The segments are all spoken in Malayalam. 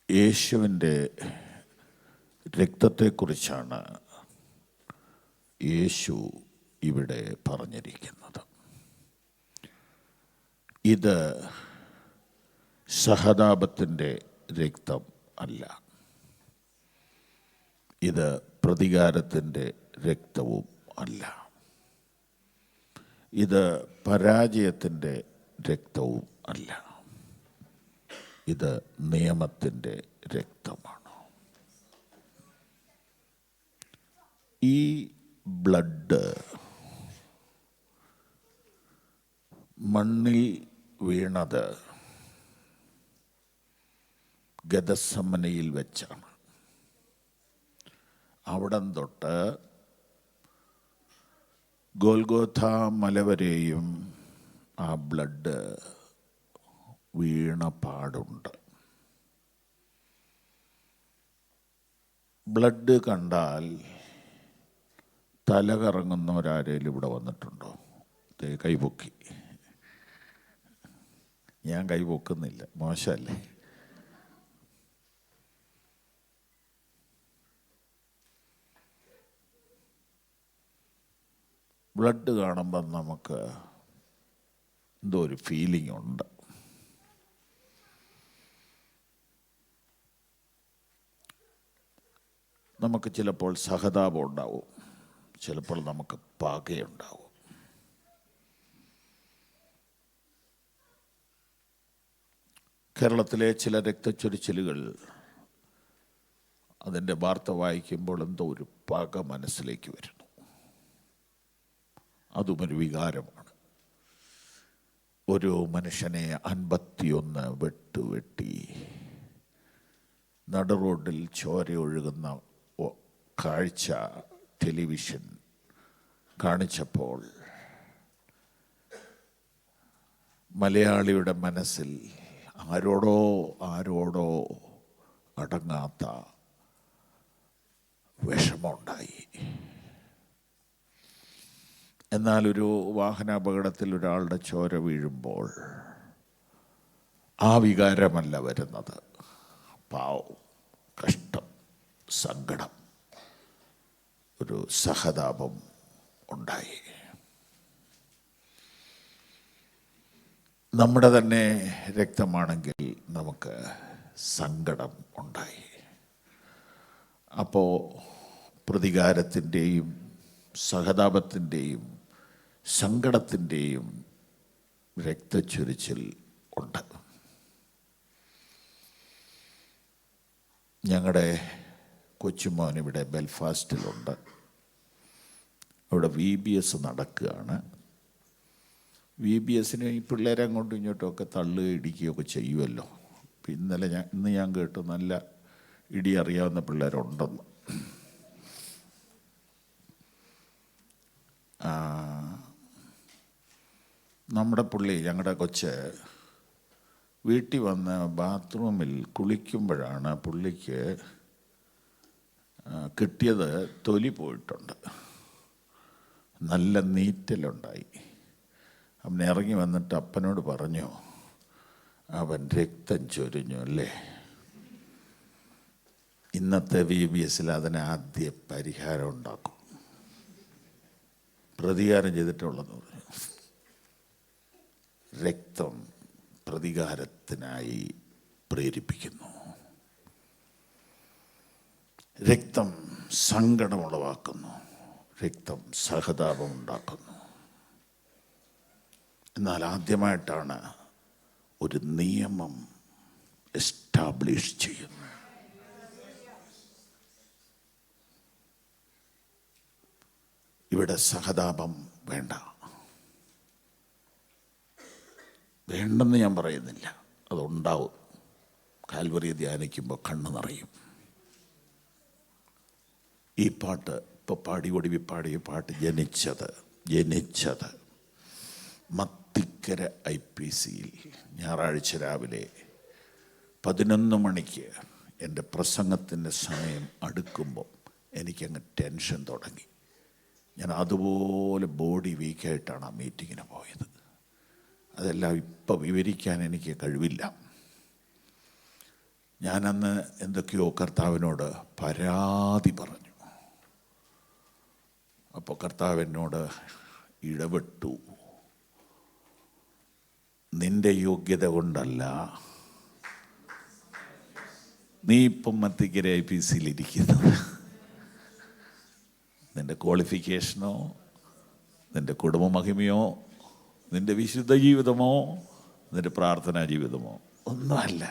യേശുവിൻ്റെ രക്തത്തെക്കുറിച്ചാണ് യേശു ഇവിടെ പറഞ്ഞിരിക്കുന്നത്. ഇത് സഹതാപത്തിൻ്റെ രക്തം അല്ല, ഇത് പ്രതികാരത്തിൻ്റെ രക്തവും അല്ല, ഇത് പരാജയത്തിൻ്റെ രക്തവും അല്ല, ഇത് നിയമത്തിൻ്റെ രക്തമാണ്. ഈ ബ്ലഡ് മണ്ണിൽ വീണത് ഗദസമനയിൽ വെച്ചാണ്. അവിടം തൊട്ട് ഗോൽഗോഥ മലവരെയും ആ ബ്ലഡ് വീണ പാടുണ്ട്. ബ്ലഡ് കണ്ടാൽ തല കറങ്ങുന്നവരാരേലും ഇവിടെ വന്നിട്ടുണ്ടോ? കൈപൊക്കി. ഞാൻ കൈപൊക്കുന്നില്ല, മോശമല്ലേ? ബ്ലഡ് കാണുമ്പം നമുക്ക് എന്തോ ഒരു ഫീലിംഗ് ഉണ്ട്. നമുക്ക് ചിലപ്പോൾ സഹതാപം ഉണ്ടാവും, ചിലപ്പോൾ നമുക്ക് പകയുണ്ടാവും. കേരളത്തിലെ ചില രക്തച്ചൊരിച്ചിലുകൾ അതിൻ്റെ വാർത്ത വായിക്കുമ്പോൾ എന്തോ ഒരു പക മനസ്സിലേക്ക് വരുന്നു. അതും ഒരു വികാരമാണ്. ഒരു മനുഷ്യനെ 51 വെട്ടി നടുറോഡിൽ ചോര ഒഴുകുന്ന കാഴ്ച ടെലിവിഷൻ കാണിച്ചപ്പോൾ മലയാളിയുടെ മനസ്സിൽ ആരോടോ അടങ്ങാത്ത വിഷമമുണ്ടായി. എന്നാൽ ഒരു വാഹനാപകടത്തിൽ ഒരാളുടെ ചോര വീഴുമ്പോൾ ആ വികാരമല്ല വരുന്നത്. പാവം, കഷ്ടം, സങ്കടം, ഒരു സഹതാപം ഉണ്ടായി. നമ്മുടെ തന്നെ രക്തമാണെങ്കിൽ നമുക്ക് സങ്കടം ഉണ്ടായി. അപ്പോൾ പ്രതികാരത്തിൻ്റെയും സഹതാപത്തിൻ്റെയും സങ്കടത്തിൻ്റെയും രക്തച്ചൊരിച്ചിൽ ഉണ്ട്. ഞങ്ങളുടെ കൊച്ചുമോൻ ഇവിടെ ബെൽഫാസ്റ്റിലുണ്ട്. അവിടെ VBS നടക്കുകയാണ്. VBSന് ഈ പിള്ളേരെ അങ്ങോട്ടും ഇങ്ങോട്ടും ഒക്കെ തള്ളുകയും ഇടിക്കുകയൊക്കെ ചെയ്യുമല്ലോ. ഇന്ന് ഞാൻ കേട്ടു നല്ല ഇടി അറിയാവുന്ന പിള്ളേരുണ്ടെന്ന്. നമ്മുടെ ഞങ്ങളുടെ കൊച്ച് വീട്ടിൽ വന്ന് ബാത്റൂമിൽ കുളിക്കുമ്പോഴാണ് പുള്ളിക്ക് കിട്ടിയത് തൊലി പോയിട്ടുണ്ട്. നല്ല നീറ്റലുണ്ടായി. അവൻ ഇറങ്ങി വന്നിട്ട് അപ്പനോട് പറഞ്ഞു, അവൻ രക്തം ചൊരിഞ്ഞു അല്ലേ. ഇന്നത്തെ VBSൽ അതിന് ആദ്യ പരിഹാരം ഉണ്ടാക്കും, പ്രതികാരം ചെയ്തിട്ടുള്ളതെന്ന് പറഞ്ഞു. രക്തം പ്രതികാരത്തിനായി പ്രേരിപ്പിക്കുന്നു. രക്തം സങ്കടമുളവാക്കുന്നു. രക്തം സഹതാപം ഉണ്ടാക്കുന്നു. എന്നാൽ ആദ്യമായിട്ടാണ് ഒരു നിയമം എസ്റ്റാബ്ലിഷ് ചെയ്യുന്നത്. ഇവിടെ സഹതാപം വേണ്ടെന്ന് ഞാൻ പറയുന്നില്ല, അതുണ്ടാവും. കാൽവറിയെ ധ്യാനിക്കുമ്പോൾ കണ്ണ് നിറയും. ഈ പാട്ട് ഇപ്പോൾ പാടിയ പാട്ട് ജനിച്ചത് മത്തിക്കര IPCയിൽ ഞായറാഴ്ച രാവിലെ 11 മണിക്ക് എൻ്റെ പ്രസംഗത്തിൻ്റെ സമയം അടുക്കുമ്പോൾ എനിക്കങ്ങ് ടെൻഷൻ തുടങ്ങി. ഞാൻ അതുപോലെ ബോഡി വീക്കായിട്ടാണ് ആ മീറ്റിങ്ങിന് പോയത്. അതെല്ലാം ഇപ്പം വിവരിക്കാൻ എനിക്ക് കഴിവില്ല. ഞാനന്ന് എന്തൊക്കെയോ കർത്താവിനോട് പരാതി പറഞ്ഞു. അപ്പോൾ കർത്താവ് എന്നോട് ഇടപെട്ടു. നിന്റെ യോഗ്യത കൊണ്ടല്ല, നീ ഇപ്പം മത്തിക്കര IPC ഇരിക്കുന്നത്, നിന്റെ ക്വാളിഫിക്കേഷനോ നിന്റെ കുടുംബ മഹിമയോ നിന്റെ വിശുദ്ധ ജീവിതമോ നിന്റെ പ്രാർത്ഥനാ ജീവിതമോ ഒന്നുമല്ല.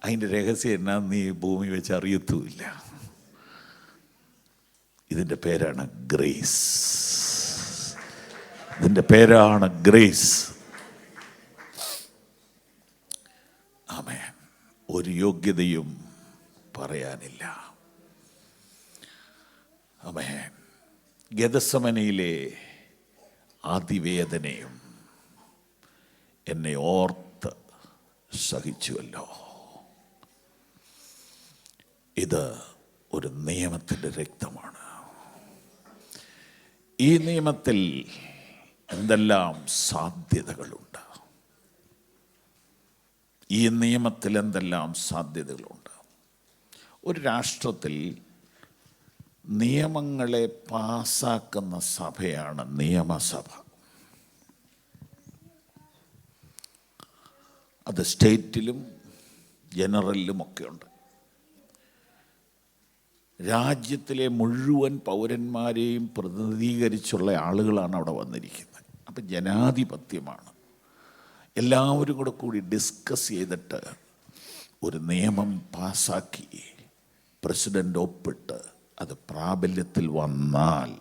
അതിൻ്റെ രഹസ്യം എന്നാ നീ ഭൂമി വെച്ച് അറിയത്തുമില്ല. ഇതിൻ്റെ പേരാണ് ഗ്രേസ്. ഇതിൻ്റെ പേരാണ് ഗ്രേസ്. ആമേൻ. ഒരു യോഗ്യതയും പറയാനില്ല. ആമേൻ. ഗെത്സമനയിലെ അതിവേദനയും എന്നെ ഓർത്ത് സഹിച്ചുവല്ലോ. ഇത് ഒരു നിയമത്തിൻ്റെ രക്തമാണ്. ഈ നിയമത്തിൽ എന്തെല്ലാം സാധ്യതകളുണ്ട്. ഈ നിയമത്തിൽ എന്തെല്ലാം സാധ്യതകളുണ്ട്. ഒരു രാഷ്ട്രത്തിൽ നിയമങ്ങളെ പാസാക്കുന്ന സഭയാണ് നിയമസഭ. അത് സ്റ്റേറ്റിലും ജനറലിലുമൊക്കെ ഉണ്ട്. രാജ്യത്തിലെ മുഴുവൻ പൗരന്മാരെയും പ്രതിനിധീകരിച്ചുള്ള ആളുകളാണ് അവിടെ വന്നിരിക്കുന്നത്. അപ്പം ജനാധിപത്യമാണ്. എല്ലാവരും കൂടി ഡിസ്കസ് ചെയ്തിട്ട് ഒരു നിയമം പാസാക്കി പ്രസിഡൻ്റ് ഒപ്പിട്ട് അത് പ്രാബല്യത്തിൽ വന്നാൽ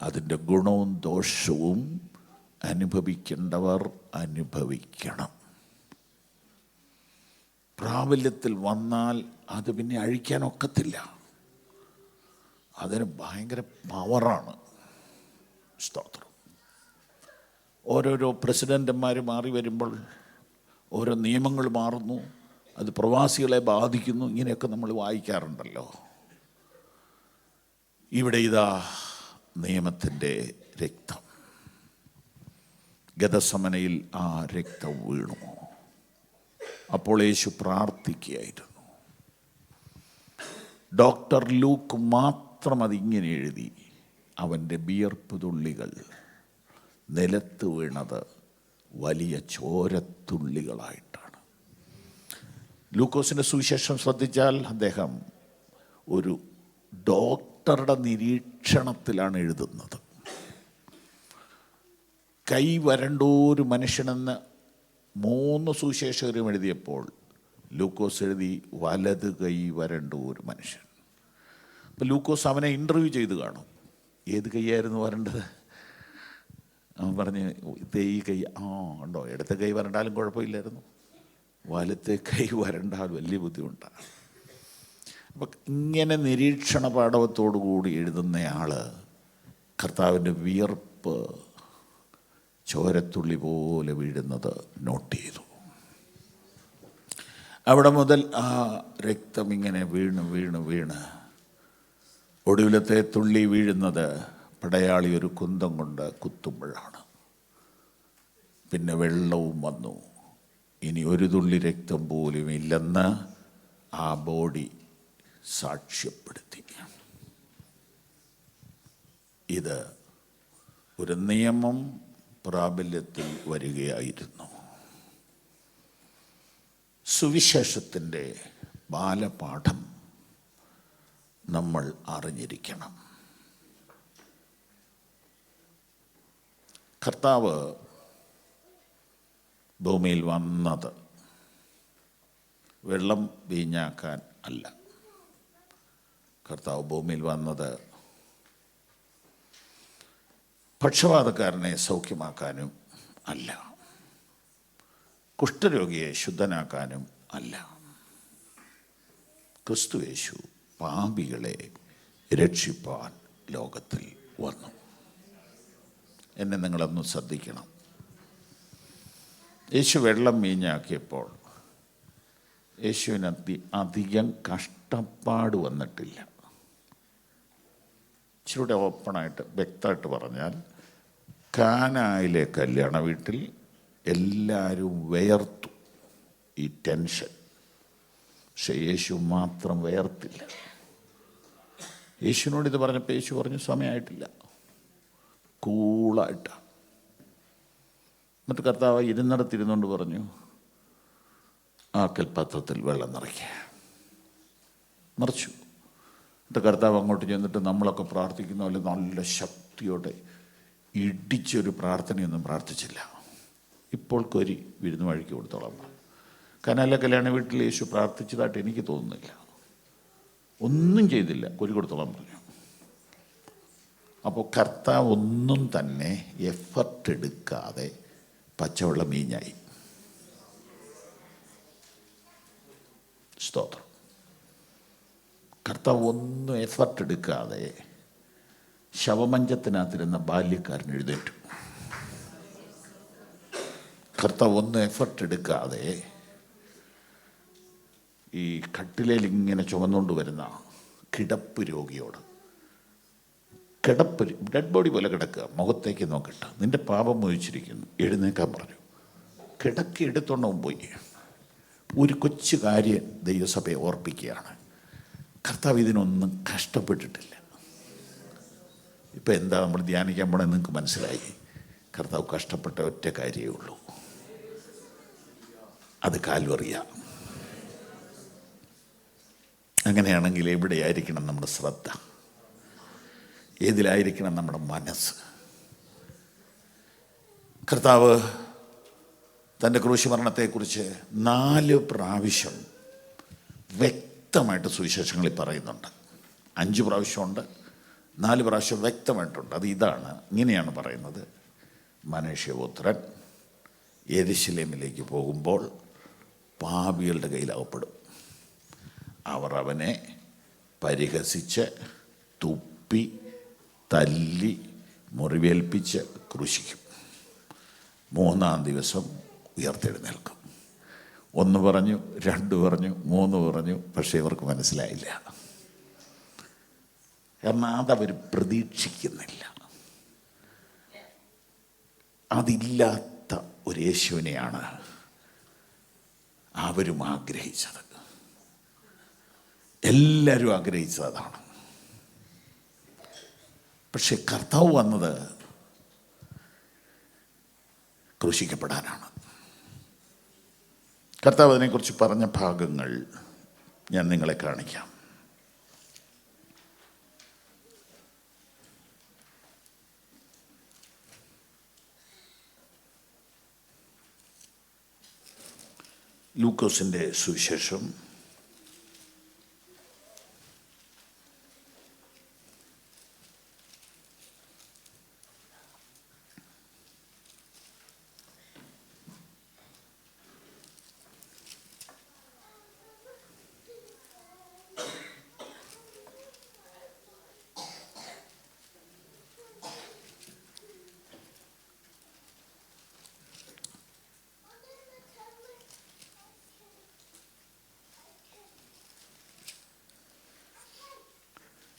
അതിൻ്റെ ഗുണവും ദോഷവും അനുഭവിക്കേണ്ടവർ അനുഭവിക്കണം. പ്രാബല്യത്തിൽ വന്നാൽ അത് പിന്നെ അഴിക്കാനൊക്കത്തില്ല. അതിന് ഭയങ്കര പവറാണ്. സ്തോത്രം. ഓരോരോ പ്രസിഡൻ്റുമാർ മാറി വരുമ്പോൾ ഓരോ നിയമങ്ങൾ മാറുന്നു, അത് പ്രവാസികളെ ബാധിക്കുന്നു. ഇങ്ങനെയൊക്കെ നമ്മൾ വായിക്കാറുണ്ടല്ലോ. ഇവിടെ ഇതാ നിയമത്തിൻ്റെ രക്തം. ഗെത്സമനയിൽ ആ രക്തം വീണു. അപ്പോൾ യേശു പ്രാർത്ഥിക്കുകയായിരുന്നു. ഡോക്ടർ ലൂക്ക് മാത്രം അതിങ്ങനെ എഴുതി. അവൻ്റെ വിയർപ്പ് തുള്ളികൾ നിലത്ത് വീണത് വലിയ ചോരത്തുള്ളികളായിട്ടാണ്. ലൂക്കോസിൻ്റെ സുവിശേഷം ശ്രദ്ധിച്ചാൽ അദ്ദേഹം ഒരു ഡോക്ടറുടെ നിരീക്ഷണത്തിലാണ് എഴുതുന്നത്. കൈ വരണ്ടൊരു മനുഷ്യനെന്ന് 3 സുവിശേഷകരും എഴുതിയപ്പോൾ ലൂക്കോസ് എഴുതി വലത് കൈ വരണ്ടൊരു മനുഷ്യൻ. അപ്പം ലൂക്കോസ് അവനെ ഇൻ്റർവ്യൂ ചെയ്ത് കാണും. ഏത് കൈയായിരുന്നു വരേണ്ടത്? അവൻ പറഞ്ഞ് ഈ കൈ. ഉണ്ടോ, ഇടത്തെ കൈ വരണ്ടാലും കുഴപ്പമില്ലായിരുന്നു, വലത്തെ കൈ വരണ്ടാൽ വലിയ ബുദ്ധിമുട്ടാണ്. അപ്പം ഇങ്ങനെ നിരീക്ഷണ പാടവത്തോടു കൂടി എഴുതുന്നയാൾ കർത്താവിൻ്റെ വിയർപ്പ് ചോരത്തുള്ളി പോലെ വീഴുന്നത് നോട്ട് ചെയ്തു. അവിടെ മുതൽ ആ രക്തം ഇങ്ങനെ വീണ് ഒടുവിലത്തെ തുള്ളി വീഴുന്നത് പടയാളി ഒരു കുന്തം കൊണ്ട് കുത്തുമ്പോഴാണ്. പിന്നെ വെള്ളവും വന്നു. ഇനി ഒരു തുള്ളി രക്തം പോലും ഇല്ലെന്ന് ആ ബോഡി സാക്ഷ്യപ്പെടുത്തി. ഇത് ഒരു നിയമം പ്രാബല്യത്തിൽ വരികയായിരുന്നു. സുവിശേഷത്തിൻ്റെ ബാലപാഠം നമ്മൾ അറിഞ്ഞിരിക്കണം. കർത്താവ് ഭൂമിയിൽ വന്നത് വെള്ളം വീഞ്ഞാക്കാൻ അല്ല. കർത്താവ് ഭൂമിയിൽ വന്നത് പക്ഷപാതക്കാരനെ സൗഖ്യമാക്കാനും അല്ല, കുഷ്ഠരോഗിയെ ശുദ്ധനാക്കാനും അല്ല. ക്രിസ്തുയേശു പാപികളെ രക്ഷിപ്പാൻ ലോകത്തിൽ വന്നു. എന്നെ നിങ്ങളൊന്ന് ശ്രദ്ധിക്കണം. യേശു വെള്ളം വീഞ്ഞാക്കിയപ്പോൾ യേശുവിന് അധികം കഷ്ടപ്പാട് വന്നിട്ടില്ല. ഇച്ചിരൂടെ ഓപ്പണായിട്ട് വ്യക്തമായിട്ട് പറഞ്ഞാൽ, കാനായിലെ കല്യാണ വീട്ടിൽ എല്ലാവരും വിയർത്തു. ഈ ടെൻഷൻ, പക്ഷെ യേശു മാത്രം വേർത്തില്ല. യേശുവിനോട് ഇത് പറഞ്ഞപ്പോൾ യേശു പറഞ്ഞു, സമയമായിട്ടില്ല. കൂളായിട്ട്. എന്നിട്ട് കർത്താവ് ഇരുന്നിടത്തിരുന്നുകൊണ്ട് പറഞ്ഞു, ആ കൽപാത്രത്തിൽ വെള്ളം നിറയ്ക്കുക. നിറച്ചു. എന്നിട്ട് കർത്താവ് അങ്ങോട്ട് ചെന്നിട്ട് നമ്മളൊക്കെ പ്രാർത്ഥിക്കുന്ന പോലെ നല്ല ശക്തിയോടെ ഇടിച്ചൊരു പ്രാർത്ഥനയൊന്നും പ്രാർത്ഥിച്ചില്ല. ഇപ്പോൾ കൊരി വിരുന്ന് വഴിക്ക് കൊടുത്തോളാം. കനാല കല്യാണ വീട്ടിൽ യേശു പ്രാർത്ഥിച്ചതായിട്ട് എനിക്ക് തോന്നുന്നില്ല. ഒന്നും ചെയ്തില്ല, കൊരി കൊടുത്തോളാൻ പറഞ്ഞു. അപ്പോൾ കർത്താവ് ഒന്നും തന്നെ എഫർട്ട് എടുക്കാതെ പച്ചവെള്ളം വീഞ്ഞായി. സ്തോത്രം. കർത്താവ് ഒന്നും എഫർട്ട് എടുക്കാതെ ശവമഞ്ചത്തിനകത്തിരുന്ന ബാല്യക്കാരൻ എഴുന്നേറ്റു. കർത്താവ് ഒന്നും എഫർട്ട് എടുക്കാതെ ഈ കട്ടിലേൽ ഇങ്ങനെ ചുമന്നുകൊണ്ട് വരുന്ന കിടപ്പ് രോഗിയോട്, ഡെഡ് ബോഡി പോലെ കിടക്കുക, മുഖത്തേക്ക് നോക്കിട്ട്, നിന്റെ പാപം മോചിച്ചിരിക്കുന്നു, എഴുന്നേക്കാൻ പറഞ്ഞു. കിടക്കി എടുത്തോണ്ടവൻ പോയി. ഒരു കൊച്ചു കാര്യം ദൈവസഭയെ ഓർപ്പിക്കുകയാണ്, കർത്താവ് ഇതിനൊന്നും കഷ്ടപ്പെട്ടിട്ടില്ല. ഇപ്പം എന്താ നമ്മൾ ധ്യാനിക്കാൻ പോണെന്ന് നിങ്ങൾക്ക് മനസ്സിലായി. കർത്താവ് കഷ്ടപ്പെട്ട ഒറ്റ കാര്യമേ ഉള്ളൂ, അത് കാൽവറിയ. അങ്ങനെയാണെങ്കിൽ എവിടെയായിരിക്കണം നമ്മുടെ ശ്രദ്ധ? ഏതിലായിരിക്കണം നമ്മുടെ മനസ്സ്? കർത്താവ് തൻ്റെ ക്രൂശുമരണത്തെക്കുറിച്ച് 4 പ്രാവശ്യം വ്യക്തമായിട്ട് സുവിശേഷങ്ങളിൽ പറയുന്നുണ്ട്. 5 പ്രാവശ്യമുണ്ട്, 4 പ്രാവശ്യം വ്യക്തമായിട്ടുണ്ട്. അത് ഇതാണ്, ഇങ്ങനെയാണ് പറയുന്നത്: മനുഷ്യപുത്രൻ യെരൂശലേമിലേക്ക് പോകുമ്പോൾ പാപികളുടെ കയ്യിൽ അകപ്പെടും. അവർ അവനെ പരിഹസിച്ച്, തുപ്പി, തല്ലി, മുറിവേൽപ്പിച്ച് ക്രൂശിക്കും. 3-ാം ദിവസം ഉയർത്തെഴുന്നേൽക്കും. 1 പറഞ്ഞു, 2 പറഞ്ഞു, 3 പറഞ്ഞു, പക്ഷേ ഇവർക്ക് മനസ്സിലായില്ല. കാരണം അതവർ പ്രതീക്ഷിക്കുന്നില്ല. അതില്ലാത്ത ഒരു യേശുവിനെയാണ് അവരും ആഗ്രഹിച്ചത്. എല്ലാവരും ആഗ്രഹിച്ചത് അതാണ്. പക്ഷെ കർത്താവ് വന്നത് ക്രൂശിക്കപ്പെടാനാണ്. കർത്താവ് അതിനെക്കുറിച്ച് പറഞ്ഞ ഭാഗങ്ങൾ ഞാൻ നിങ്ങളെ കാണിക്കാം. ലൂക്കോസിൻ്റെ സുവിശേഷം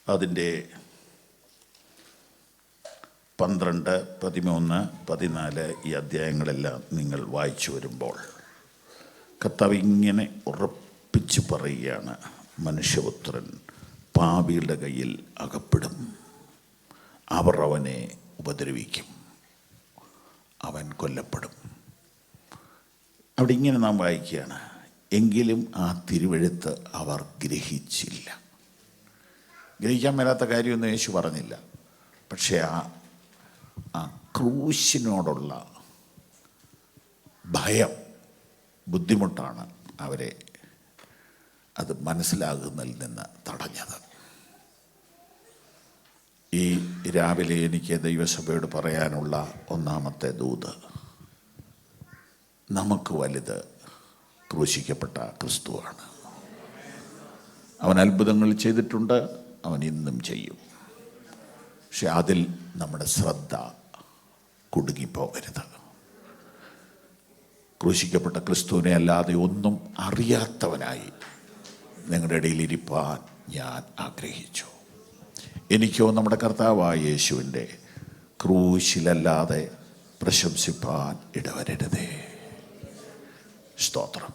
12, 13, 14 ഈ അധ്യായങ്ങളെല്ലാം നിങ്ങൾ വായിച്ചു വരുമ്പോൾ കർത്താവ് ഇങ്ങനെ ഉറപ്പിച്ച് പറയുകയാണ്: മനുഷ്യപുത്രൻ പാപികളുടെ കയ്യിൽ അകപ്പെടും, അവർ അവനെ ഉപദ്രവിക്കും, അവൻ കൊല്ലപ്പെടും. അവിടെ ഇങ്ങനെ നാം വായിക്കുകയാണ്: എങ്കിലും ആ തിരുവെഴുത്ത് അവർ ഗ്രഹിച്ചില്ല. ഗ്രഹിക്കാൻ മേലാത്ത കാര്യമൊന്നും യേശു പറഞ്ഞില്ല. പക്ഷേ ആ ക്രൂശിനോടുള്ള ഭയം, ബുദ്ധിമുട്ടാണ് അവരെ അത് മനസ്സിലാകുന്നതിൽ നിന്ന് തടഞ്ഞത്. ഈ രാവിലെ എനിക്ക് ദൈവസഭയോട് പറയാനുള്ള ഒന്നാമത്തെ ദൂത്: നമുക്ക് വലുത് ക്രൂശിക്കപ്പെട്ട ക്രിസ്തുവാണ്. അവൻ അത്ഭുതങ്ങൾ ചെയ്തിട്ടുണ്ട്, അവൻ ഇന്നും ചെയ്യും. പക്ഷെ അതിൽ നമ്മുടെ ശ്രദ്ധ കുടുങ്ങിപ്പോകരുത്. ക്രൂശിക്കപ്പെട്ട ക്രിസ്തുവിനെ അല്ലാതെ ഒന്നും അറിയാത്തവനായി നിങ്ങളുടെ ഇടയിൽ ഇരിപ്പാൻ ഞാൻ ആഗ്രഹിച്ചു. എനിക്കോ നമ്മുടെ കർത്താവായ യേശുവിൻ്റെ ക്രൂശിലല്ലാതെ പ്രശംസിപ്പാൻ ഇടവരരുതേ. സ്തോത്രം.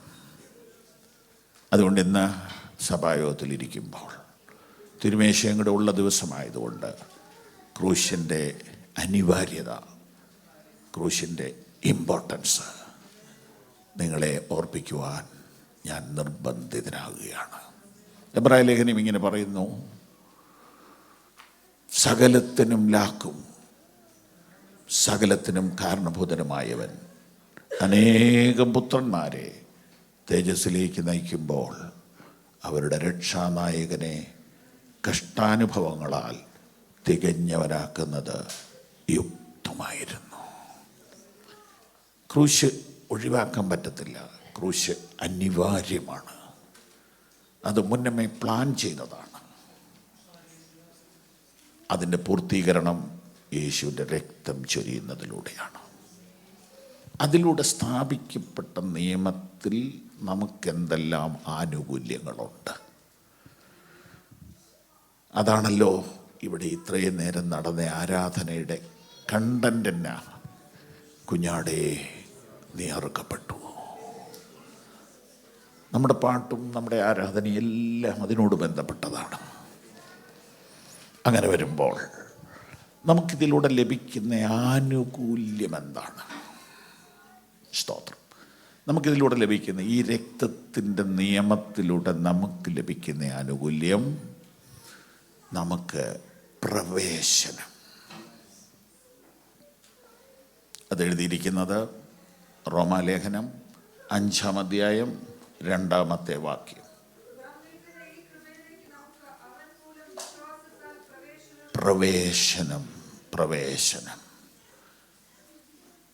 അതുകൊണ്ട് ഇന്ന് സഭായോഗത്തിലിരിക്കുമ്പോൾ തിരുമേശയും കൂടെ ഉള്ള ദിവസമായതുകൊണ്ട് ക്രൂശിൻ്റെ അനിവാര്യത, ക്രൂശിൻ്റെ ഇമ്പോർട്ടൻസ് നിങ്ങളെ ഓർപ്പിക്കുവാൻ ഞാൻ നിർബന്ധിതനാകുകയാണ്. എബ്രായ ലേഖനം ഇങ്ങനെ പറയുന്നു, സകലത്തിനും ലാക്കും സകലത്തിനും കാരണഭൂതനുമായവൻ അനേകം പുത്രന്മാരെ തേജസ്സിലേക്ക് നയിക്കുമ്പോൾ അവരുടെ രക്ഷാനായകനെ കഷ്ടാനുഭവങ്ങളാൽ തികഞ്ഞവനാക്കുന്നത് യുക്തമായിരുന്നു. ക്രൂശ് ഒഴിവാക്കാൻ പറ്റത്തില്ല. ക്രൂശ് അനിവാര്യമാണ്. അത് മുന്നമേ പ്ലാൻ ചെയ്തതാണ്. അതിൻ്റെ പൂർത്തീകരണം യേശുവിൻ്റെ രക്തം ചൊരിയുന്നതിലൂടെയാണ്. അതിലൂടെ സ്ഥാപിക്കപ്പെട്ട നിയമത്തിൽ നമുക്കെന്തെല്ലാം ആനുകൂല്യങ്ങളുണ്ട്. അതാണല്ലോ ഇവിടെ ഇത്രയും നേരം നടന്ന ആരാധനയുടെ കണ്ടന്റ് തന്നെ. കുഞ്ഞാടേ നീ അറുക്കപ്പെട്ടു. നമ്മുടെ പാട്ടും നമ്മുടെ ആരാധനയും എല്ലാം അതിനോട് ബന്ധപ്പെട്ടതാണ്. അങ്ങനെ വരുമ്പോൾ നമുക്കിതിലൂടെ ലഭിക്കുന്ന ആനുകൂല്യം എന്താണ്? സ്തോത്രം. നമുക്കിതിലൂടെ ലഭിക്കുന്ന ഈ രക്തത്തിൻ്റെ നിയമത്തിലൂടെ നമുക്ക് ലഭിക്കുന്ന ആനുകൂല്യം, നമുക്ക് പ്രവേശനം. അതെഴുതിയിരിക്കുന്നത് റോമാലേഖനം 5-ാം അധ്യായം 2-ാമത്തെ വാക്യം. പ്രവേശനം, പ്രവേശനം.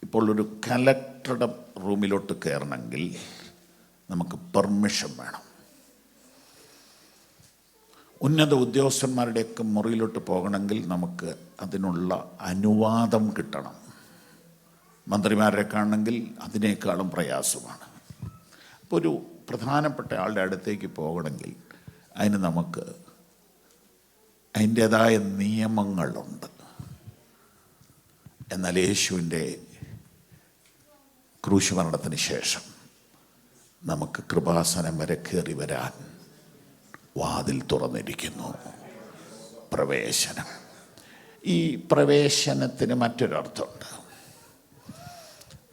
ഇപ്പോൾ ഒരു കലക്ടറുടെ റൂമിലോട്ട് കയറണമെങ്കിൽ നമുക്ക് പെർമിഷൻ വേണം. ഉന്നത ഉദ്യോഗസ്ഥന്മാരുടെയൊക്കെ മുറിയിലോട്ട് പോകണമെങ്കിൽ നമുക്ക് അതിനുള്ള അനുവാദം കിട്ടണം. മന്ത്രിമാരെ കാണണമെങ്കിൽ അതിനേക്കാളും പ്രയാസമാണ്. ഇപ്പോൾ ഒരു പ്രധാനപ്പെട്ട ആളുടെ അടുത്തേക്ക് പോകണമെങ്കിൽ അതിന് നമുക്ക് അതിൻ്റേതായ നിയമങ്ങളുണ്ട്. എന്നാൽ യേശുവിൻ്റെ ക്രൂശ് മരണത്തിന് ശേഷം നമുക്ക് കൃപാസനം വരെ കയറി വരാൻ വാതിൽ തുറന്നിരിക്കുന്നു. പ്രവേശനം. ഈ പ്രവേശനത്തിന് മറ്റൊരർത്ഥമുണ്ട്.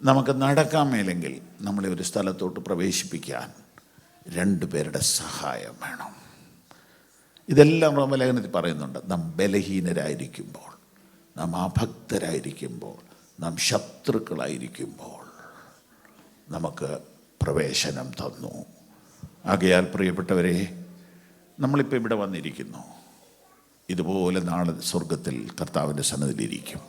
നമുക്ക് നടക്കാൻ മേലെങ്കിൽ നമ്മളെ ഒരു സ്ഥലത്തോട്ട് പ്രവേശിപ്പിക്കാൻ 2 പേരുടെ സഹായം വേണം. ഇതെല്ലാം റോമലേഖനത്തിൽ പറയുന്നുണ്ട്. നാം ബലഹീനരായിരിക്കുമ്പോൾ, നാം അഭക്തരായിരിക്കുമ്പോൾ, നാം ശത്രുക്കളായിരിക്കുമ്പോൾ നമുക്ക് പ്രവേശനം തന്നു. ആകയാൽ പ്രിയപ്പെട്ടവരെ, നമ്മളിപ്പോൾ ഇവിടെ വന്നിരിക്കുന്നു. ഇതുപോലെ നാളെ സ്വർഗത്തിൽ കർത്താവിൻ്റെ സന്നിധിയിലിരിക്കും.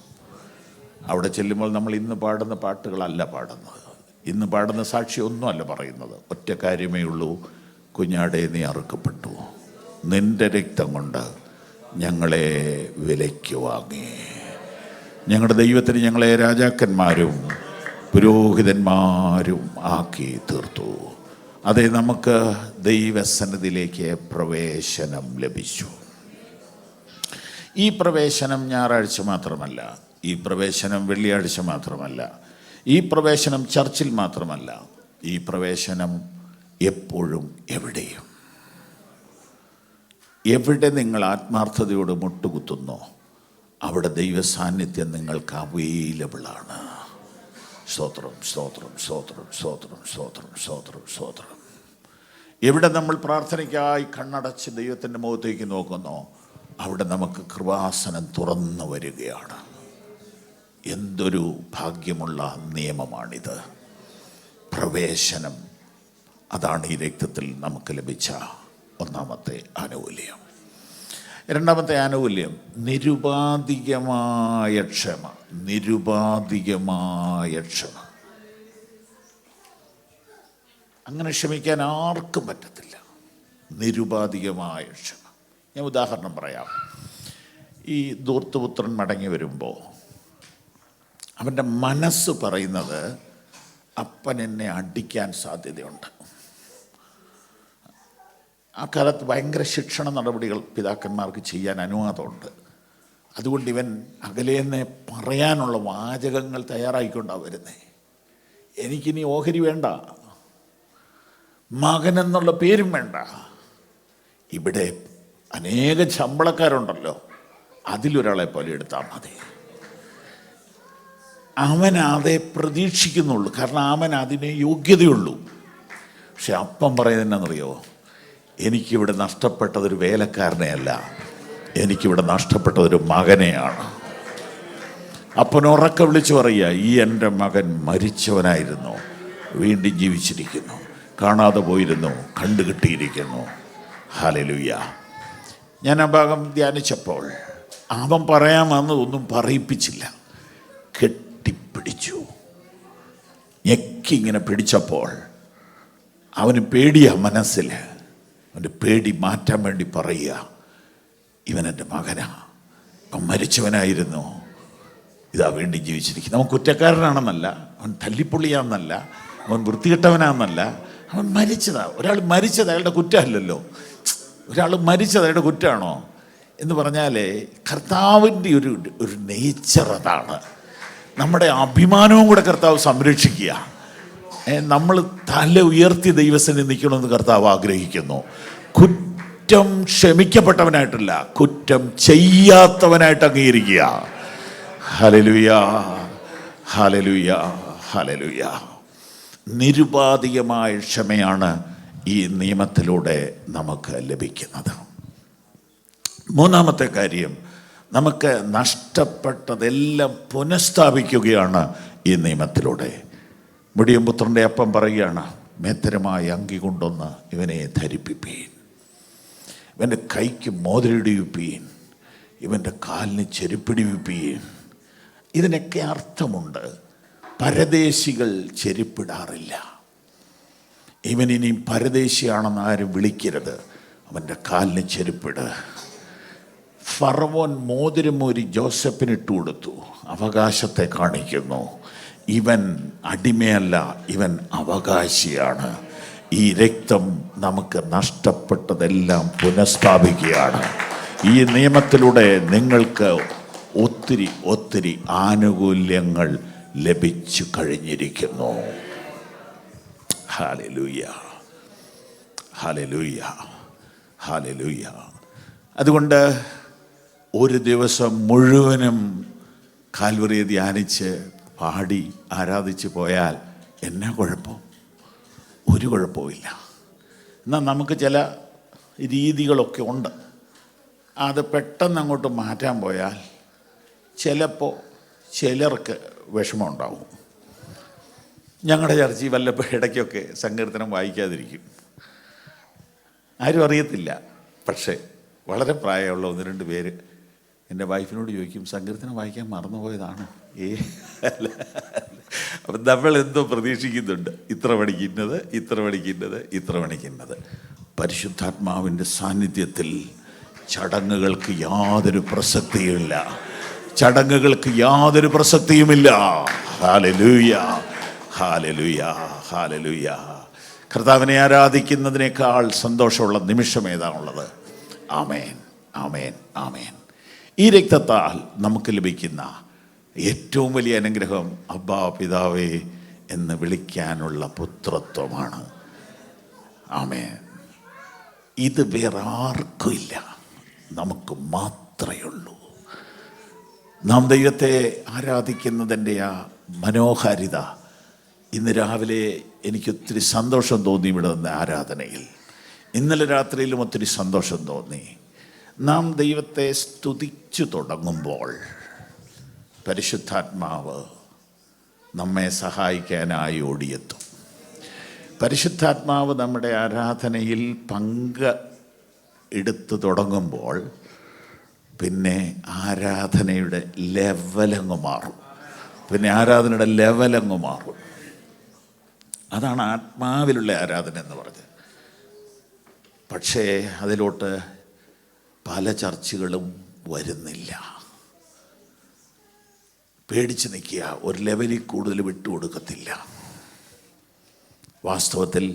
അവിടെ ചെല്ലുമ്പോൾ നമ്മൾ ഇന്ന് പാടുന്ന പാട്ടുകളല്ല പാടുന്നത്, ഇന്ന് പാടുന്ന സാക്ഷിയൊന്നും അല്ല പറയുന്നത്. ഒറ്റ കാര്യമേ ഉള്ളൂ, കുഞ്ഞാടേ നീ അറുക്കപ്പെട്ടു, നിന്റെ രക്തം കൊണ്ട് ഞങ്ങളെ വിലയ്ക്ക് വാങ്ങി. ഞങ്ങളുടെ ദൈവത്തിന് ഞങ്ങളെ രാജാക്കന്മാരും പുരോഹിതന്മാരും ആക്കി തീർത്തു. അതെ, നമുക്ക് ദൈവസന്നിധിയിലേക്ക് പ്രവേശനം ലഭിച്ചു. ഈ പ്രവേശനം ഞായറാഴ്ച മാത്രമല്ല, ഈ പ്രവേശനം വെള്ളിയാഴ്ച മാത്രമല്ല, ഈ പ്രവേശനം ചർച്ചിൽ മാത്രമല്ല, ഈ പ്രവേശനം എപ്പോഴും എവിടെയും. എവിടെ നിങ്ങൾ ആത്മാർത്ഥതയോട് മുട്ടുകുത്തുന്നോ അവിടെ ദൈവ സാന്നിധ്യം നിങ്ങൾക്ക് അവൈലബിളാണ്. സ്തോത്രം, സ്തോത്രം, സ്തോത്രം, സ്തോത്രം, സ്തോത്രം, സ്തോത്രം, സ്തോത്രം. എവിടെ നമ്മൾ പ്രാർത്ഥനയ്ക്കായി കണ്ണടച്ച് ദൈവത്തിൻ്റെ മുഖത്തേക്ക് നോക്കുന്നോ അവിടെ നമുക്ക് കൃപാസനം തുറന്നു വരികയാണ്. എന്തൊരു ഭാഗ്യമുള്ള നിയമമാണിത്. പ്രവേശനം, അതാണ് ഈ രക്തത്തിൽ നമുക്ക് ലഭിച്ച ഒന്നാമത്തെ ആനുകൂല്യം. രണ്ടാമത്തെ ആനുകൂല്യം നിരുപാധികമായ ക്ഷമ. നിരുപാധികമായ ക്ഷമ. അങ്ങനെ ക്ഷമിക്കാൻ ആർക്കും പറ്റത്തില്ല. നിരുപാധികമായ ക്ഷമ. ഞാൻ ഉദാഹരണം പറയാം. ഈ ധൂർത്തുപുത്രൻ മടങ്ങി വരുമ്പോൾ അവൻ്റെ മനസ്സ് പറയുന്നത് അപ്പൻ എന്നെ അടിക്കാൻ സാധ്യതയുണ്ട്. ആ കാലത്ത് ഭയങ്കര ശിക്ഷണ നടപടികൾ പിതാക്കന്മാർക്ക് ചെയ്യാൻ അനുവാദമുണ്ട്. അതുകൊണ്ട് ഇവൻ അകലേന്നെ പറയാനുള്ള വാചകങ്ങൾ തയ്യാറായിക്കൊണ്ടാണ് വരുന്നത്. എനിക്കിനി ഓഹരി വേണ്ട, മകൻ എന്നുള്ള പേരും വേണ്ട. ഇവിടെ അനേകം ശമ്പളക്കാരുണ്ടല്ലോ, അതിലൊരാളെ പോലെ എടുത്താൽ മതി. അവൻ അതേ പ്രതീക്ഷിക്കുന്നുള്ളൂ, കാരണം അവൻ അതിന് യോഗ്യതയുള്ളൂ. പക്ഷെ അപ്പം പറയുന്നതെന്നറിയോ? എനിക്കിവിടെ നഷ്ടപ്പെട്ടതൊരു വേലക്കാരനെയല്ല, എനിക്കിവിടെ നഷ്ടപ്പെട്ടതൊരു മകനെയാണ്. അപ്പൻ ഉറക്കെ വിളിച്ചു പറയുക, ഈ എൻ്റെ മകൻ മരിച്ചവനായിരുന്നു, വീണ്ടും ജീവിച്ചിരിക്കുന്നു, കാണാതെ പോയിരുന്നു, കണ്ടുകിട്ടിയിരിക്കുന്നു. ഹല്ലേലൂയ. ഞാൻ ആ ഭാഗം ധ്യാനിച്ചപ്പോൾ അവൻ പറയാമെന്നതൊന്നും പറയിപ്പിച്ചില്ല, കെട്ടിപ്പിടിച്ചു. ഞെക്കിങ്ങനെ പിടിച്ചപ്പോൾ അവന് പേടിയാ മനസ്സിൽ. അവൻ്റെ പേടി മാറ്റാൻ വേണ്ടി പറയുക, ഇവനെൻ്റെ മകനാ, അവൻ മരിച്ചവനായിരുന്നു, ഇതാ വീണ്ടും ജീവിച്ചിരിക്കുന്നു. അവൻ കുറ്റക്കാരനാണെന്നല്ല, അവൻ തല്ലിപ്പൊള്ളിയാന്നല്ല, അവൻ വൃത്തികെട്ടവനാന്നല്ല, അവൻ മരിച്ചതാ. ഒരാൾ മരിച്ചത് അയാളുടെ കുറ്റമല്ലല്ലോ. ഒരാൾ മരിച്ചത് അയാളുടെ കുറ്റമാണോ എന്ന് പറഞ്ഞാൽ കർത്താവിൻ്റെ ഒരു നേച്ചർ അതാണ്. നമ്മുടെ അഭിമാനവും കൂടെ കർത്താവ് സംരക്ഷിക്കുക. നമ്മൾ തല ഉയർത്തി ദൈവസന്നിധിയിൽ നിൽക്കണമെന്ന് കർത്താവ് ആഗ്രഹിക്കുന്നു. കുറ്റം ക്ഷമിക്കപ്പെട്ടവനായിട്ടല്ല, കുറ്റം ചെയ്യാത്തവനായിട്ട് അംഗീകരിക്കുക. Hallelujah, hallelujah, hallelujah. നിരുപാധികമായ ക്ഷമയാണ് ഈ നിയമത്തിലൂടെ നമുക്ക് ലഭിക്കുന്നത്. മൂന്നാമത്തെ കാര്യം, നമുക്ക് നഷ്ടപ്പെട്ടതെല്ലാം പുനഃസ്ഥാപിക്കുകയാണ് ഈ നിയമത്തിലൂടെ. മുടിയും പുത്രൻ്റെ അപ്പം പറയുകയാണ്, മേത്തരമായ അങ്കി കൊണ്ടൊന്ന് ഇവനെ ധരിപ്പിപ്പീൻ, ഇവൻ്റെ കൈക്ക് മോതിരിടിവിപ്പീൻ, ഇവൻ്റെ കാലിന് ചെരുപ്പിടിവിപ്പീൻ. ഇതിനൊക്കെ അർത്ഥമുണ്ട്. പരദേശികൾ ചെരുപ്പിടാറില്ല. ഇവൻ ഇനിയും പരദേശിയാണെന്ന് ആരും വിളിക്കരുത്, അവൻ്റെ കാലിന് ചെരുപ്പിട്. ഫറവോൻ മോതിരം ഒരു ജോസഫിനിട്ട് കൊടുത്തു, അവകാശത്തെ കാണിക്കുന്നു. ഇവൻ അടിമയല്ല, ഇവൻ അവകാശിയാണ്. ഈ രക്തം നമുക്ക് നഷ്ടപ്പെട്ടതെല്ലാം പുനഃസ്ഥാപിക്കുകയാണ്. ഈ നിയമത്തിലൂടെ നിങ്ങൾക്ക് ഒത്തിരി ഒത്തിരി ആനുകൂല്യങ്ങൾ ലഭിച്ചു കഴിഞ്ഞിരിക്കുന്നു. Hallelujah, hallelujah, hallelujah. അതുകൊണ്ട് ഒരു ദിവസം മുഴുവനും കാൽവറിയെ ധ്യാനിച്ച് പാടി ആരാധിച്ച് പോയാൽ എന്നാ കുഴപ്പം? ഒരു കുഴപ്പമില്ല. എന്നാൽ നമുക്ക് ചില രീതികളൊക്കെ ഉണ്ട്, അത് പെട്ടെന്ന് അങ്ങോട്ട് മാറ്റാൻ പോയാൽ ചിലപ്പോൾ ചിലർക്ക് വിഷമമുണ്ടാവും. ഞങ്ങളുടെ ചർച്ചയിൽ വല്ലപ്പോൾ ഇടയ്ക്കൊക്കെ സങ്കീർത്തനം വായിക്കാതിരിക്കും, ആരും അറിയത്തില്ല. പക്ഷേ വളരെ പ്രായമുള്ള 1-2 പേര് എൻ്റെ വൈഫിനോട് ചോദിക്കും, സങ്കീർത്തനം വായിക്കാൻ മറന്നുപോയതാണ്. അല്ല, അപ്പം നമ്മൾ എന്തോ പ്രതീക്ഷിക്കുന്നുണ്ട്, ഇത്ര മണിക്കുന്നത്, ഇത്ര മണിക്കുന്നത്, ഇത്ര മണിക്കുന്നത്. പരിശുദ്ധാത്മാവിൻ്റെ സാന്നിധ്യത്തിൽ ചടങ്ങുകൾക്ക് യാതൊരു പ്രസക്തിയുമില്ല, ചടങ്ങുകൾക്ക് യാതൊരു പ്രസക്തിയുമില്ല. Hallelujah, hallelujah, hallelujah. കർത്താവിനെ ആരാധിക്കുന്നതിനേക്കാൾ സന്തോഷമുള്ള നിമിഷം ഏതാണുള്ളത്? ആമേൻ, ആമേൻ, ആമേൻ. ഈ രക്തത്താൽ നമുക്ക് ലഭിക്കുന്ന ഏറ്റവും വലിയ അനുഗ്രഹം അബ്ബാ പിതാവേ എന്ന് വിളിക്കാനുള്ള പുത്രത്വമാണ്. ആമേൻ. ഇത് വേറെ ആർക്കും ഇല്ല, നമുക്ക് മാത്രമേ ഉള്ളൂ. നാം ദൈവത്തെ ആരാധിക്കുന്നതിൻ്റെ ആ മനോഹാരിത, ഇന്ന് രാവിലെ എനിക്കൊത്തിരി സന്തോഷം തോന്നി ഇവിടെ വന്ന ആരാധനയിൽ. ഇന്നലെ രാത്രിയിലും ഒത്തിരി സന്തോഷം തോന്നി. നാം ദൈവത്തെ സ്തുതിച്ചു തുടങ്ങുമ്പോൾ പരിശുദ്ധാത്മാവ് നമ്മെ സഹായിക്കാനായി ഓടിയെത്തും. പരിശുദ്ധാത്മാവ് നമ്മുടെ ആരാധനയിൽ എടുത്തു തുടങ്ങുമ്പോൾ പിന്നെ ആരാധനയുടെ ലെവലങ്ങ് മാറും. മാറും. അതാണ് ആത്മാവിലുള്ള ആരാധന എന്ന് പറഞ്ഞത്. പക്ഷേ അതിലോട്ട് പല ചർച്ചുകളും വരുന്നില്ല. പേടിച്ച് നിൽക്കുക, ഒരു ലെവലിൽ കൂടുതൽ വിട്ടുകൊടുക്കത്തില്ല. വാസ്തവത്തിൽ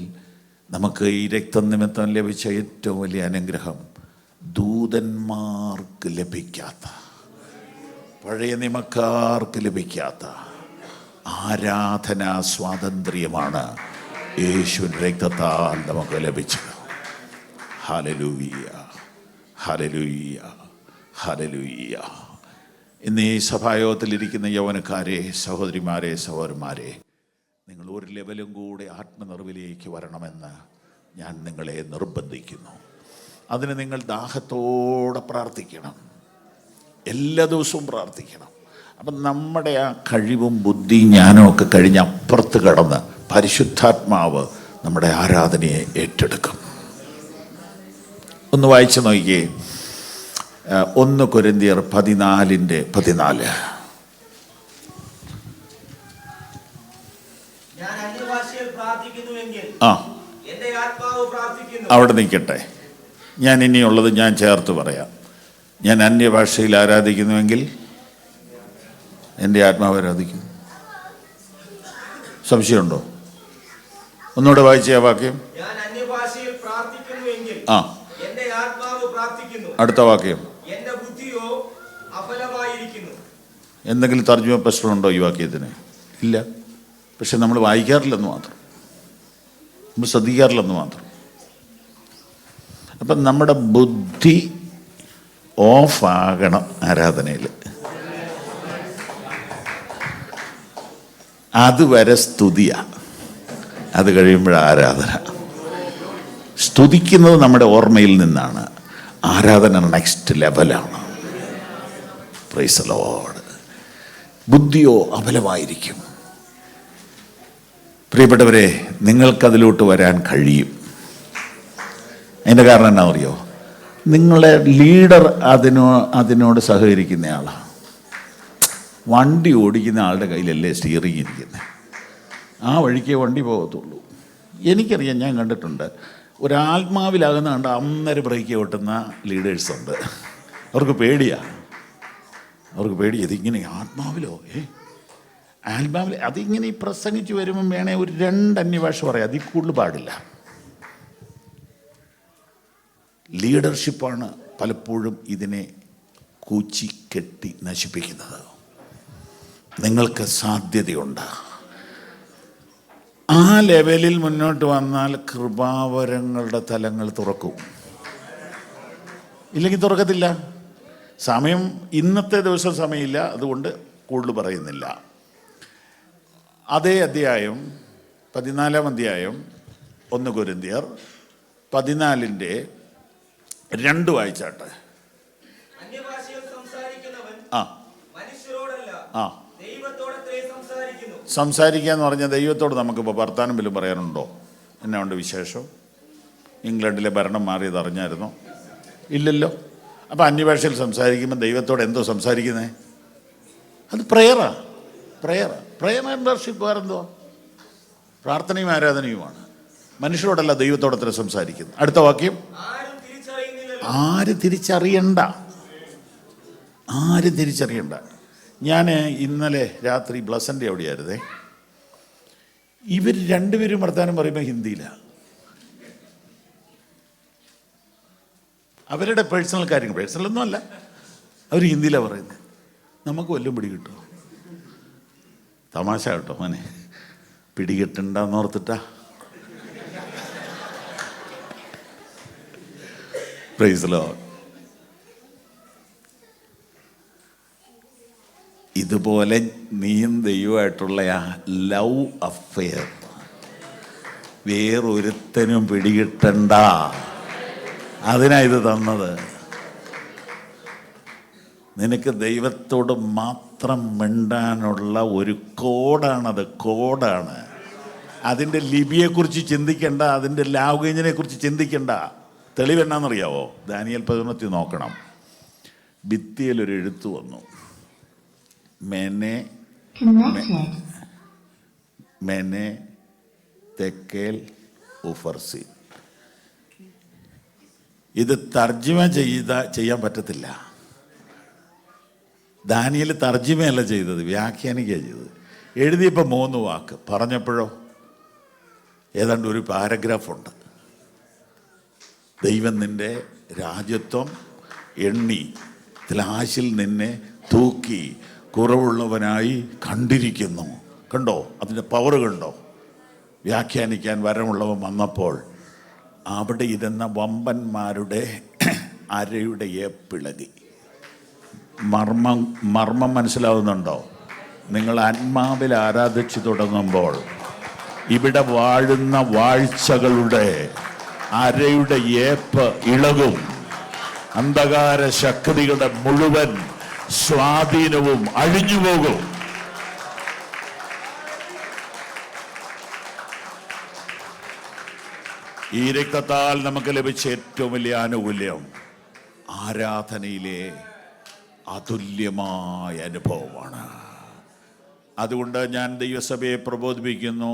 നമുക്ക് ഈ രക്തനിമിത്തം ലഭിച്ച ഏറ്റവും വലിയ അനുഗ്രഹം ദൂതന്മാർക്ക് ലഭിക്കാത്ത, പഴയ നിയമക്കാർക്ക് ലഭിക്കാത്ത ആരാധനാ സ്വാതന്ത്ര്യമാണ് യേശുവിൻ്റെ രക്തത്താൽ നമുക്ക് ലഭിച്ചത്. Hallelujah, hallelujah, hallelujah. ഇന്ന് ഈ സഭായോഗത്തിലിരിക്കുന്ന യൗവനക്കാരെ, സഹോദരിമാരെ, സഹോദരന്മാരെ, നിങ്ങൾ ഒരു ലെവലും കൂടെ ആത്മനിറവിലേക്ക് വരണമെന്ന് ഞാൻ നിങ്ങളെ നിർബന്ധിക്കുന്നു. അതിന് നിങ്ങൾ ദാഹത്തോടെ പ്രാർത്ഥിക്കണം, എല്ലാ ദിവസവും പ്രാർത്ഥിക്കണം. അപ്പം നമ്മുടെ ആ കഴിവും ബുദ്ധിയും ജ്ഞാനവും ഒക്കെ കഴിഞ്ഞ് അപ്പുറത്ത് കടന്ന് പരിശുദ്ധാത്മാവ് നമ്മുടെ ആരാധനയെ ഏറ്റെടുക്കും. ഒന്ന് വായിച്ചു നോക്കിയേ, 1 കൊരിന്ത്യർ 14:14. അവിടെ നിൽക്കട്ടെ, ഞാൻ ഇനിയുള്ളത് ഞാൻ ചേർത്ത് പറയാം. ഞാൻ അന്യഭാഷയിൽ ആരാധിക്കുന്നുവെങ്കിൽ എൻ്റെ ആത്മാവ് ആരാധിക്കും. സംശയമുണ്ടോ? ഒന്നുകൂടെ വായിച്ച ആ വാക്യം. ആ, അടുത്ത വാക്യം. എന്തെങ്കിലും തർജ്ജമ പ്രശ്നമുണ്ടോ ഈ വാക്യത്തിന്? ഇല്ല. പക്ഷെ നമ്മൾ വായിക്കാറില്ലെന്ന് മാത്രം, നമ്മൾ ശ്രദ്ധിക്കാറില്ലെന്ന് മാത്രം. അപ്പം നമ്മുടെ ബുദ്ധി ഓഫാകണം ആരാധനയിൽ. അതുവരെ സ്തുതിയാണ്, അത് കഴിയുമ്പോഴാണ് ആരാധന. സ്തുതിക്കുന്നത് നമ്മുടെ ഓർമ്മയിൽ നിന്നാണ്, ആരാധന നെക്സ്റ്റ് ലെവലാണ്. Praise the lord. ബുദ്ധിയോ അബലമായിരിക്കും. പ്രിയപ്പെട്ടവരെ, നിങ്ങൾക്കതിലോട്ട് വരാൻ കഴിയും. അതിൻ്റെ കാരണം എന്നാ അറിയോ? നിങ്ങളെ ലീഡർ അതിനോട് സഹകരിക്കുന്നയാളാണ്. വണ്ടി ഓടിക്കുന്ന ആളുടെ കയ്യിലല്ലേ സ്റ്റിയറിംഗ് ഇരിക്കുന്നത്, ആ വഴിക്കേ വണ്ടി പോകത്തുള്ളൂ. എനിക്കറിയാം, ഞാൻ കണ്ടിട്ടുണ്ട്. ഒരാത്മാവിലാകുന്ന കണ്ട് അന്നേരം ബ്രേക്ക് ഓട്ടുന്ന ലീഡേഴ്സുണ്ട്. അവർക്ക് പേടിയാണ്, ഇതിങ്ങനെ ആത്മാവിലോ ആത്മാവിൽ അതിങ്ങനെ ഈ പ്രസംഗിച്ച് വരുമ്പം വേണേൽ ഒരു 2 അന്യഭാഷ പറയാം, അതിൽ കൂടുതൽ പാടില്ല. ലീഡർഷിപ്പാണ് പലപ്പോഴും ഇതിനെ കൂച്ചി കെട്ടി നശിപ്പിക്കുന്നത്. നിങ്ങൾക്ക് സാധ്യതയുണ്ട്. ആ ലെവലിൽ മുന്നോട്ട് വന്നാൽ കൃപാവരങ്ങളുടെ തലങ്ങൾ തുറക്കും. ഇല്ലെങ്കിൽ തുറക്കത്തില്ല. സമയം, ഇന്നത്തെ ദിവസം സമയമില്ല, അതുകൊണ്ട് കൂടുതൽ പറയുന്നില്ല. അതേ അധ്യായം 14-ാം അധ്യായം 1 കൊരിന്ത്യർ 14:2 വായിച്ചാട്ടെ. സംസാരിക്കുക എന്ന് പറഞ്ഞാൽ ദൈവത്തോട് നമുക്കിപ്പോൾ വർത്താനം പോലും പറയാനുണ്ടോ? എന്നാ ഉണ്ട് വിശേഷം? ഇംഗ്ലണ്ടിലെ ഭരണം മാറിയത് അറിഞ്ഞായിരുന്നോ? ഇല്ലല്ലോ. അപ്പം അന്യഭാഷയിൽ സംസാരിക്കുമ്പോൾ ദൈവത്തോട് എന്തോ സംസാരിക്കുന്നത്? അത് പ്രയറാണ്. പ്രയർ ആൻഡ് വർഷിപ്പ് വേറെന്തോ? പ്രാർത്ഥനയും ആരാധനയുമാണ്. മനുഷ്യരോടല്ല ദൈവത്തോടത്ര സംസാരിക്കുന്നത്. അടുത്ത വാക്യം. ആരും തിരിച്ചറിയണ്ട. ഞാൻ ഇന്നലെ രാത്രി ബ്ലസൻ്റെ അവിടെയായിരുന്നേ. ഇവർ രണ്ടുപേരും വർത്താനം പറയുമ്പോൾ ഹിന്ദിയിലാണ്. അവരുടെ പേഴ്സണൽ കാര്യങ്ങൾ, പേഴ്സണലൊന്നും അല്ല, അവർ ഹിന്ദിയിലാണ് പറയുന്നത്. നമുക്ക് വല്ലതും പിടികിട്ടുമോ? തമാശ കേട്ടോ മോനെ, പിടികിട്ടുണ്ടെന്ന് ഓർത്തിട്ടാ. Praise the lord. ഇതുപോലെ നീയും ദൈവമായിട്ടുള്ള ആ ലവ് അഫെയർ വേറൊരുത്തനും പിടികിട്ടണ്ട. അതിനാ ഇത് തന്നത്. നിനക്ക് ദൈവത്തോട് മാത്രം മിണ്ടാനുള്ള ഒരു കോഡാണ്. അതിൻ്റെ ലിപിയെക്കുറിച്ച് ചിന്തിക്കേണ്ട, അതിൻ്റെ ലാംഗ്വേജിനെ കുറിച്ച് ചിന്തിക്കേണ്ട. തെളിവെന്നാണെന്നറിയാവോ? ദാനിയേൽ 11 നോക്കണം. ഭിത്തിയിലൊരു എഴുത്ത് വന്നു, മെനെ തെക്കേൽ ഉഫർസി. ഇത് തർജ്ജിമ ചെയ്യാൻ പറ്റത്തില്ല. ദാനിയേൽ തർജ്ജിമയല്ല ചെയ്തത്, വ്യാഖ്യാനിക്കുകയാണ് ചെയ്തത്. എഴുതിയപ്പോൾ 3 വാക്ക്, പറഞ്ഞപ്പോഴോ ഏതാണ്ട് ഒരു പാരഗ്രാഫുണ്ട്. ദൈവം നിൻ്റെ രാജ്യത്വം എണ്ണി ത്ലാശിൽ നിന്നെ തൂക്കി കുറവുള്ളവനായി കണ്ടിരിക്കുന്നു. കണ്ടോ? അതിൻ്റെ പവർ കണ്ടോ? വ്യാഖ്യാനിക്കാൻ വരമുള്ളവൻ വന്നപ്പോൾ അവിടെ ഇരുന്ന വമ്പന്മാരുടെ അരയുടെ ഏപ്പിളകി. മർമ്മം മനസ്സിലാവുന്നുണ്ടോ? നിങ്ങൾ ആത്മാവിൽ ആരാധിച്ചു തുടങ്ങുമ്പോൾ ഇവിടെ വാഴുന്ന വാഴ്ചകളുടെ അരയുടെ ഏപ്പ് ഇളകും. അന്ധകാര ശക്തികളുടെ മുഴുവൻ സ്വാധീനവും അഴിഞ്ഞുപോകും. ഈ രക്തത്താൽ നമുക്ക് ലഭിച്ച ഏറ്റവും വലിയ ആനുകൂല്യം ആരാധനയിലെ അതുല്യമായ അനുഭവമാണ്. അതുകൊണ്ട് ഞാൻ ദൈവസഭയെ പ്രബോധിപ്പിക്കുന്നു,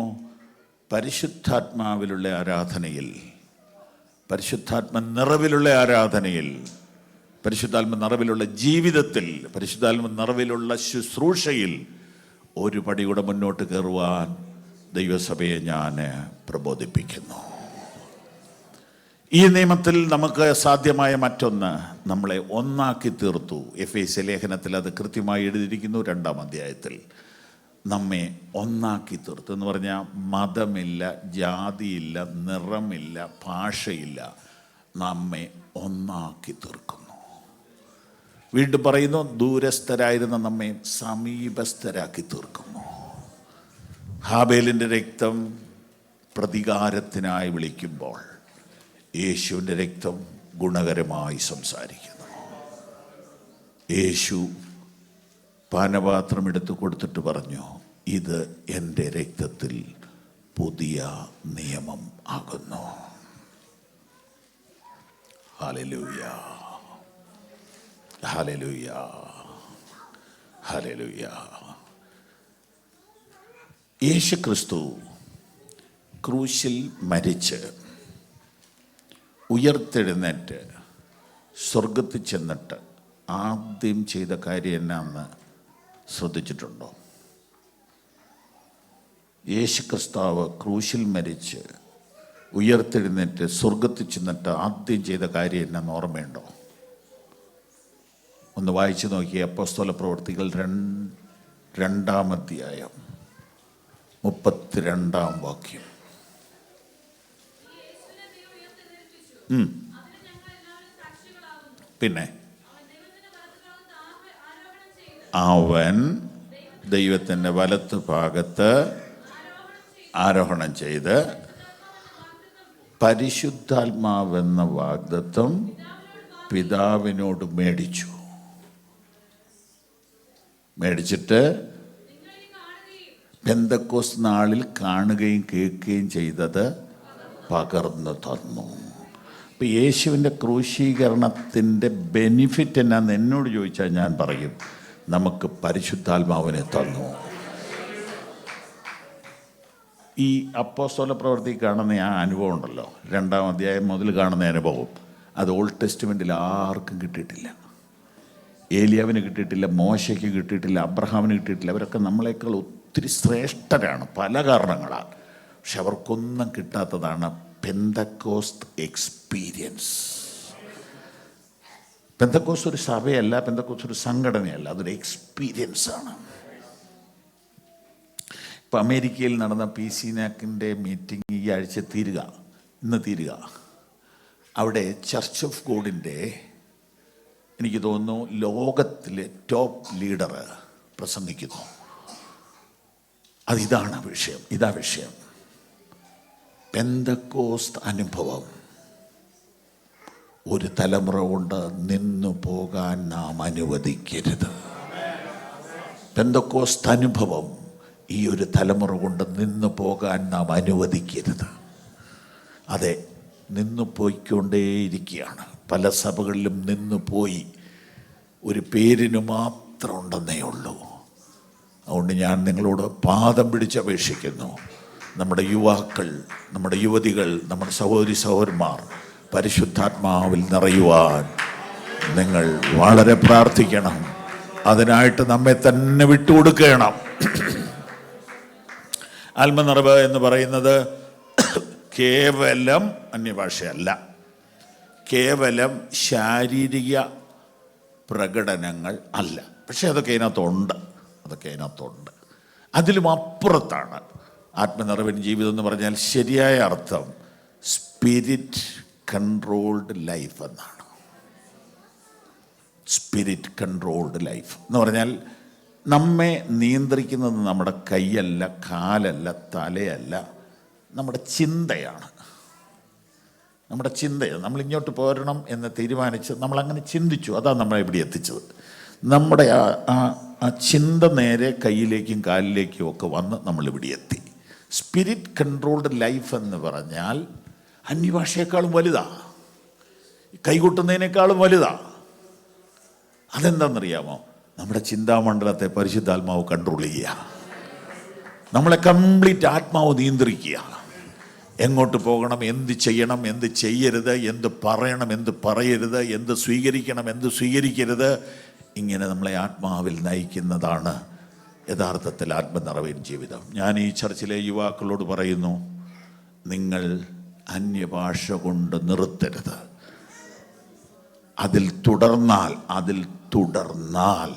പരിശുദ്ധാത്മാവിലുള്ള ആരാധനയിൽ, പരിശുദ്ധാത്മ നിറവിലുള്ള ആരാധനയിൽ, പരിശുദ്ധാത്മ നിറവിലുള്ള ജീവിതത്തിൽ, പരിശുദ്ധാത്മ നിറവിലുള്ള ശുശ്രൂഷയിൽ ഒരു പടി കൂടെ മുന്നോട്ട് കയറുവാൻ ദൈവസഭയെ ഞാൻ പ്രബോധിപ്പിക്കുന്നു. ഈ നിയമത്തിൽ നമുക്ക് സാധ്യമായ മറ്റൊന്ന് നമ്മളെ ഒന്നാക്കി തീർത്തു. എഫേസ്യ ലേഖനത്തിൽ അത് കൃത്യമായി എഴുതിയിരിക്കുന്നു. 2-ാം അധ്യായത്തിൽ നമ്മെ ഒന്നാക്കി തീർത്തു എന്ന് പറഞ്ഞാൽ മതമില്ല, ജാതിയില്ല, നിറമില്ല, ഭാഷയില്ല, നമ്മെ ഒന്നാക്കി തീർക്കുന്നു. വീണ്ടും പറയുന്നു, ദൂരസ്ഥരായിരുന്ന നമ്മെ സമീപസ്ഥരാക്കി തീർക്കുന്നു. ഹാബേലിൻ്റെ രക്തം പ്രതികാരത്തിനായി വിളിക്കുമ്പോൾ യേശുവിൻ്റെ രക്തം ഗുണകരമായി സംസാരിക്കുന്നു. യേശു പാനപാത്രം എടുത്തു കൊടുത്തിട്ട് പറഞ്ഞു, ഇത് എൻ്റെ രക്തത്തിൽ പുതിയ നിയമം ആകുന്നു. Hallelujah, hallelujah, hallelujah. യേശു ക്രിസ്തു ക്രൂശിൽ മരിച്ച് ഉയർത്തെഴുന്നേറ്റ് സ്വർഗത്തിൽ ചെന്നിട്ട് ആദ്യം ചെയ്ത കാര്യം എന്നാന്ന് ശ്രദ്ധിച്ചിട്ടുണ്ടോ? യേശു ക്രിസ്താവ് ക്രൂശിൽ മരിച്ച് ഉയർത്തെഴുന്നേറ്റ് സ്വർഗത്തിൽ ചെന്നിട്ട് ആദ്യം ചെയ്ത കാര്യം എന്നാന്ന് ഓർമ്മയുണ്ടോ? ഒന്ന് വായിച്ചു നോക്കി. അപ്പോസ്തല പ്രവൃത്തികൾ 2-ാം അധ്യായം 32-ാം വാക്യം. പിന്നെ അവൻ ദൈവത്തിൻ്റെ വലത്ത് ഭാഗത്ത് ആരോഹണം ചെയ്ത് പരിശുദ്ധാത്മാവെന്ന വാഗ്ദത്തം പിതാവിനോട് മേടിച്ചിട്ട് പെന്തക്കോസ്ത് നാളിൽ കാണുകയും കേൾക്കുകയും ചെയ്തത് പകർന്നു തന്നു. ഇപ്പം യേശുവിൻ്റെ ക്രൂശീകരണത്തിൻ്റെ ബെനിഫിറ്റ് എന്നാന്ന് എന്നോട് ചോദിച്ചാൽ ഞാൻ പറയും, നമുക്ക് പരിശുദ്ധാത്മാവിനെ തന്നു. ഈ അപ്പോസ്തല പ്രവൃത്തി കാണുന്ന ആ അനുഭവം ഉണ്ടല്ലോ, 2-ാം അധ്യായം മുതൽ കാണുന്ന അനുഭവം, അത് ഓൾഡ് ടെസ്റ്റ്മെൻറ്റിൽ ആർക്കും കിട്ടിയിട്ടില്ല. ഏലിയാവിന് കിട്ടിയിട്ടില്ല, മോശയ്ക്ക് കിട്ടിയിട്ടില്ല, അബ്രഹാമിന് കിട്ടിയിട്ടില്ല. അവരൊക്കെ നമ്മളെക്കാൾ ഒത്തിരി ശ്രേഷ്ഠരാണ് പല കാരണങ്ങളാൽ. പക്ഷെ അവർക്കൊന്നും കിട്ടാത്തതാണ് പെന്തക്കോസ്ത് എക്സ്പീരിയൻസ്. പെന്തക്കോസ്ത് ഒരു സഭയല്ല, പെന്തക്കോസ്ത് ഒരു സംഘടനയല്ല, അതൊരു എക്സ്പീരിയൻസാണ്. ഇപ്പം അമേരിക്കയിൽ നടന്ന PCNAC മീറ്റിംഗ് ഈ ആഴ്ച ഇന്ന് തീരുക. അവിടെ ചർച്ച് ഓഫ് ഗോഡിൻ്റെ എനിക്ക് തോന്നുന്നു ലോകത്തിലെ ടോപ്പ് ലീഡർ പ്രസംഗിക്കുന്നു. ഇതാ വിഷയം. പെന്തക്കോസ്ത് അനുഭവം ഒരു തലമുറ കൊണ്ട് നിന്നു പോകാൻ നാം അനുവദിക്കരുത്. പെന്തക്കോസ്ത് അനുഭവം ഈ ഒരു തലമുറ കൊണ്ട് നിന്നു പോകാൻ നാം അനുവദിക്കരുത്. അതെ, നിന്നു പോയിക്കൊണ്ടേയിരിക്കുകയാണ്. പല സഭകളിലും നിന്നു പോയി, ഒരു പേരിന് മാത്രം ഉണ്ടെന്നേ ഉള്ളൂ. അതുകൊണ്ട് ഞാൻ നിങ്ങളോട് പാദം പിടിച്ചപേക്ഷിക്കുന്നു, നമ്മുടെ യുവാക്കൾ, നമ്മുടെ യുവതികൾ, നമ്മുടെ സഹോദരി സഹോദരന്മാർ പരിശുദ്ധാത്മാവിൽ നിറയുവാൻ നിങ്ങൾ വളരെ പ്രാർത്ഥിക്കണം. അതിനായിട്ട് നമ്മെ തന്നെ വിട്ടുകൊടുക്കണം. ആത്മനിറവ് എന്ന് പറയുന്നത് കേവലം അന്യഭാഷയല്ല, കേവലം ശാരീരിക പ്രകടനങ്ങൾ അല്ല. പക്ഷെ അതൊക്കെ അതിനകത്തുണ്ട്. അതിലും അപ്പുറത്താണ്. ആത്മനിറവിൻ ജീവിതം എന്ന് പറഞ്ഞാൽ ശരിയായ അർത്ഥം സ്പിരിറ്റ് കൺട്രോൾഡ് ലൈഫ് എന്നാണ്. സ്പിരിറ്റ് കൺട്രോൾഡ് ലൈഫ് എന്ന് പറഞ്ഞാൽ നമ്മെ നിയന്ത്രിക്കുന്നത് നമ്മുടെ കൈയല്ല, കാലല്ല, തലയല്ല, നമ്മുടെ ചിന്തയാണ്. നമ്മുടെ ചിന്തയാണ്. നമ്മൾ ഇങ്ങോട്ട് പോരണം എന്ന് തീരുമാനിച്ച് നമ്മളങ്ങനെ ചിന്തിച്ചു, അതാണ് നമ്മളെ ഇവിടെ എത്തിച്ചത്. നമ്മുടെ ആ ചിന്ത നേരെ കയ്യിലേക്കും കാലിലേക്കും ഒക്കെ വന്ന് നമ്മളിവിടെ എത്തി. സ്പിരിറ്റ് കൺട്രോൾഡ് ലൈഫ് എന്ന് പറഞ്ഞാൽ അന്യഭാഷയെക്കാളും വലുതാണ്, കൈകൊട്ടുന്നതിനേക്കാളും വലുതാണ്. അതെന്താണെന്നറിയാമോ? നമ്മുടെ ചിന്താമണ്ഡലത്തെ പരിശുദ്ധാത്മാവ് കൺട്രോൾ ചെയ്യുക, നമ്മളെ കംപ്ലീറ്റ് ആത്മാവ് നിയന്ത്രിക്കുക. എങ്ങോട്ട് പോകണം, എന്ത് ചെയ്യണം, എന്ത് ചെയ്യരുത്, എന്ത് പറയണം, എന്ത് പറയരുത്, എന്ത് സ്വീകരിക്കണം, എന്ത് സ്വീകരിക്കരുത്, ഇങ്ങനെ നമ്മളെ ആത്മാവിൽ നയിക്കുന്നതാണ് യഥാർത്ഥത്തിൽ ആത്മനിറവിൻ ജീവിതം. ഞാൻ ഈ ചർച്ചിലെ യുവാക്കളോട് പറയുന്നു, നിങ്ങൾ അന്യഭാഷ കൊണ്ട് നിർത്തരുത്. അതിൽ തുടർന്നാൽ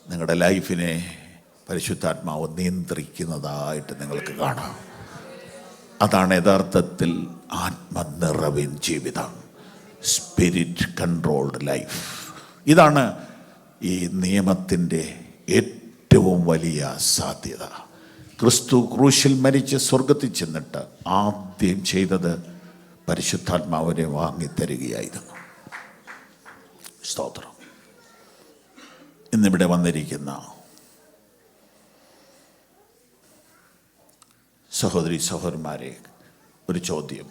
നിങ്ങളുടെ ലൈഫിനെ പരിശുദ്ധാത്മാവ് നിയന്ത്രിക്കുന്നതായിട്ട് നിങ്ങൾക്ക് കാണാം. അതാണ് യഥാർത്ഥത്തിൽ ആത്മനിറവിൻ ജീവിതം, സ്പിരിറ്റ് കൺട്രോൾഡ് ലൈഫ്. ഇതാണ് ഈ നിയമത്തിൻ്റെ ഏറ്റവും വലിയ സാധ്യത. ക്രിസ്തു ക്രൂശിൽ മരിച്ച് സ്വർഗത്തിൽ ചെന്നിട്ട് ആദ്യം ചെയ്തത് പരിശുദ്ധാത്മാവിനെ വാങ്ങിത്തരികയായിരുന്നു. സ്തോത്രം. ഇന്നിവിടെ വന്നിരിക്കുന്ന സഹോദരി സഹോദരന്മാരെ, ഒരു ചോദ്യം: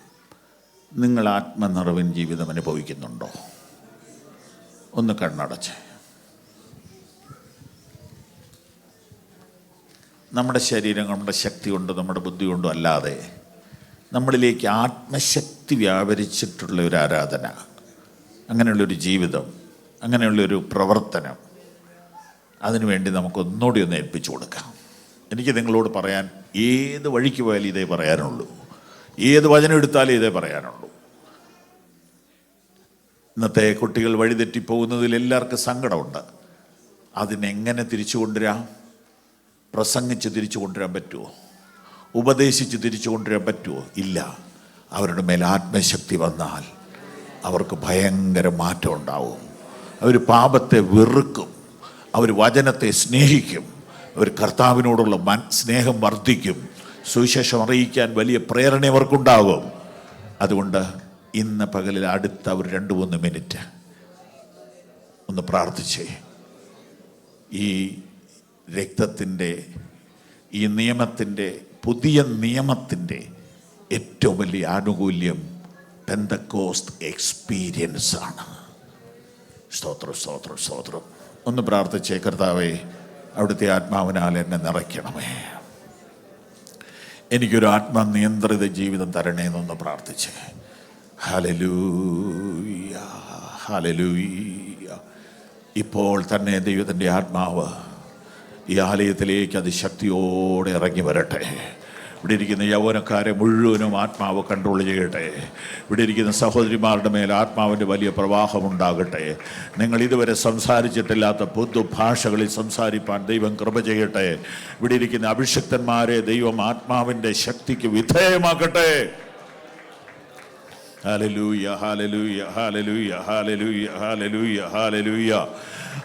നിങ്ങൾ ആത്മനിറവിൻ ജീവിതം അനുഭവിക്കുന്നുണ്ടോ? ഒന്ന് കണ്ണടച്ച്. നമ്മുടെ ശരീരം, നമ്മുടെ ശക്തി കൊണ്ട്, നമ്മുടെ ബുദ്ധി കൊണ്ടും അല്ലാതെ നമ്മളിലേക്ക് ആത്മശക്തി വ്യാപരിച്ചിട്ടുള്ള ഒരു ആരാധന, അങ്ങനെയുള്ളൊരു ജീവിതം, അങ്ങനെയുള്ളൊരു പ്രവർത്തനം, അതിനുവേണ്ടി നമുക്കൊന്നുകൂടി ഒന്ന് ഏൽപ്പിച്ചു കൊടുക്കാം. എനിക്ക് നിങ്ങളോട് പറയാൻ, ഏത് വഴിക്ക് പോയാലും ഇതേ പറയാനുള്ളൂ, ഏത് വചനം എടുത്താലും ഇതേ പറയാനുള്ളൂ. ഇന്നത്തെ കുട്ടികൾ വഴിതെറ്റിപ്പോകുന്നതിൽ എല്ലാവർക്കും സങ്കടമുണ്ട്. അതിനെങ്ങനെ തിരിച്ചു കൊണ്ടുവരാം? പ്രസംഗിച്ച് തിരിച്ചു കൊണ്ടുവരാൻ പറ്റുമോ? ഉപദേശിച്ച് തിരിച്ചു കൊണ്ടുവരാൻ പറ്റുമോ? ഇല്ല. അവരുടെ മേൽ ആത്മശക്തി വന്നാൽ അവർക്ക് ഭയങ്കര മാറ്റം ഉണ്ടാവും. അവർ പാപത്തെ വെറുക്കും, അവർ വചനത്തെ സ്നേഹിക്കും, അവർ കർത്താവിനോടുള്ള സ്നേഹം വർദ്ധിക്കും, സുവിശേഷം അറിയിക്കാൻ വലിയ പ്രേരണ അവർക്കുണ്ടാകും. അതുകൊണ്ട് ഇന്ന് പകലിൽ അടുത്ത ഒരു 2-3 മിനിറ്റ് ഒന്ന് പ്രാർത്ഥിച്ചേ. ഈ രക്തത്തിൻ്റെ, ഈ നിയമത്തിൻ്റെ, പുതിയ നിയമത്തിൻ്റെ ഏറ്റവും വലിയ ആനുകൂല്യം പെന്തക്കോസ്ത് എക്സ്പീരിയൻസ് ആണ്. സ്തോത്രം, സ്തോത്രം, സ്തോത്രം. ഒന്ന് പ്രാർത്ഥിച്ചേ. കർത്താവേ, അവിടുത്തെ ആത്മാവിനാൽ എന്നെ നിറയ്ക്കണമേ, എനിക്കൊരു ആത്മനിയന്ത്രിത ജീവിതം തരണേ എന്നൊന്ന് പ്രാർത്ഥിച്ചേ. Hallelujah, hallelujah. ഇപ്പോൾ തന്നെ ദൈവത്തിൻ്റെ ആത്മാവ് ഈ ആലയത്തിലേക്ക് അതിശക്തിയോടെ ഇറങ്ങി വരട്ടെ. ഇവിടെ ഇരിക്കുന്ന യൗവനക്കാരെ മുഴുവനും ആത്മാവ് കൺട്രോൾ ചെയ്യട്ടെ. ഇവിടെ ഇരിക്കുന്ന സഹോദരിമാരുടെ മേൽ ആത്മാവിൻ്റെ വലിയ പ്രവാഹമുണ്ടാകട്ടെ. നിങ്ങൾ ഇതുവരെ സംസാരിച്ചിട്ടില്ലാത്ത പുതുഭാഷകളിൽ സംസാരിപ്പാൻ ദൈവം കൃപ ചെയ്യട്ടെ. ഇവിടെ ഇരിക്കുന്ന അഭിഷിക്തന്മാരെ ദൈവം ആത്മാവിൻ്റെ ശക്തിക്ക് വിധേയമാക്കട്ടെ. Hallelujah, hallelujah, hallelujah, hallelujah, hallelujah, hallelujah,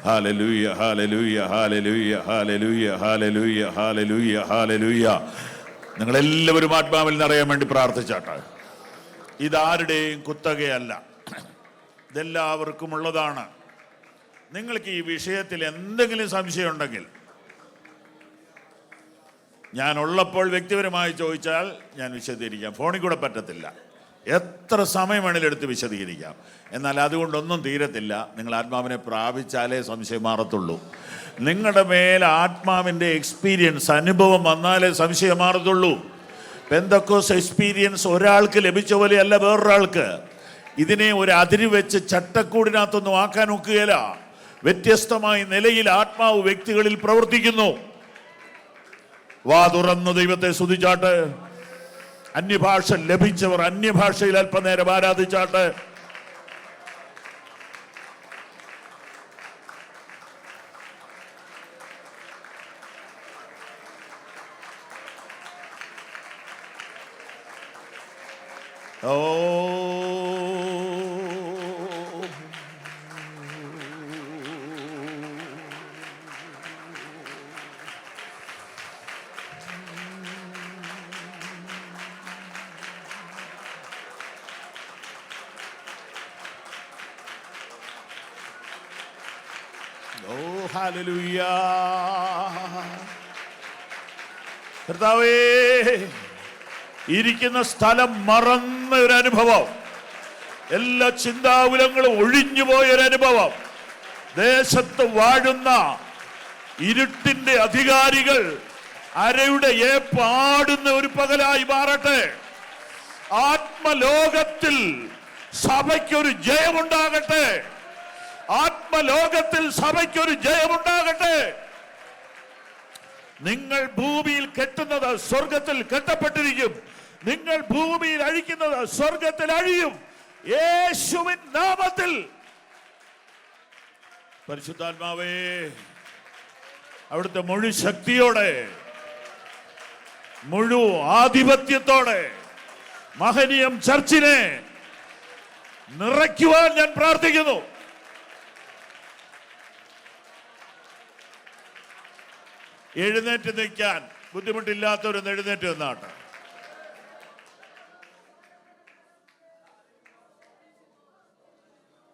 hallelujah, hallelujah, hallelujah, hallelujah, hallelujah, hallelujah, hallelujah. നിങ്ങളെല്ലാവരും ആത്മാവിൽ നിറയാൻ വേണ്ടി പ്രാർത്ഥിച്ചാട്ടെ. ഇതാരുടെയും കുത്തകയല്ല, ഇതെല്ലാവർക്കും ഉള്ളതാണ്. നിങ്ങൾക്ക് ഈ വിഷയത്തിൽ എന്തെങ്കിലും സംശയം ഉണ്ടെങ്കിൽ ഞാൻ ഉള്ളപ്പോൾ വ്യക്തിപരമായി ചോദിച്ചാൽ ഞാൻ വിശദീകരിക്കാം. ഫോണിൽ കൂടെ പറ്റത്തില്ല, എത്ര സമയം വേണമെങ്കിലും എടുത്ത് വിശദീകരിക്കാം. എന്നാൽ അതുകൊണ്ടൊന്നും തീരത്തില്ല. നിങ്ങൾ ആത്മാവിനെ പ്രാപിച്ചാലേ സംശയം മാറത്തുള്ളൂ. നിങ്ങളുടെ മേൽ ആത്മാവിൻ്റെ എക്സ്പീരിയൻസ്, അനുഭവം വന്നാലേ സംശയം മാറത്തുള്ളൂ. പെന്തക്കോസ് എക്സ്പീരിയൻസ് ഒരാൾക്ക് ലഭിച്ച പോലെയല്ല വേറൊരാൾക്ക്. ഇതിനെ ഒരു അതിര് വെച്ച് ചട്ടക്കൂടിനകത്തൊന്നും ആക്കാൻ ഒക്കുകയില്ല. വ്യത്യസ്തമായ നിലയിൽ ആത്മാവ് വ്യക്തികളിൽ പ്രവർത്തിക്കുന്നു. വാ തുറന്ന് ദൈവത്തെ സ്തുതിച്ചാട്ടെ. അന്യഭാഷ ലഭിച്ചവർ അന്യഭാഷയിൽ അല്പനേരം ആരാധിച്ചാട്ടെ. ഓ ഹല്ലേലൂയ. കർത്താവേ, ഇരിക്കുന്ന സ്ഥലം മറന്ന ഒരു അനുഭവം, എല്ലാ ചിന്താകുലങ്ങളും ഒഴിഞ്ഞുപോയൊരനുഭവം, ദേശത്ത് വാഴുന്ന ഇരുട്ടിന്റെ അധികാരികൾ അരയുടെ പാടുന്ന ഒരു പകലായി മാറട്ടെ. ആത്മലോകത്തിൽ സഭയ്ക്കൊരു ജയമുണ്ടാകട്ടെ. ആത്മലോകത്തിൽ സഭയ്ക്കൊരു ജയമുണ്ടാകട്ടെ. നിങ്ങൾ ഭൂമിയിൽ കെട്ടുന്നത് സ്വർഗത്തിൽ കെട്ടപ്പെട്ടിരിക്കും. നിങ്ങൾ ഭൂമിയിൽ അഴിക്കുന്നത് സ്വർഗത്തിൽ അഴിയും. യേശുവിൻ നാമത്തിൽ. പരിശുദ്ധാത്മാവേ, അവിടുത്തെ മുഴു ശക്തിയോടെ, മുഴു ആധിപത്യത്തോടെ മഹനീയം ചർച്ചിനെ നിറയ്ക്കുവാൻ ഞാൻ പ്രാർത്ഥിക്കുന്നു. എഴുന്നേറ്റ് നിൽക്കാൻ ബുദ്ധിമുട്ടില്ലാത്തവരൊന്ന് എഴുന്നേറ്റ് നിന്നാട്ടെ.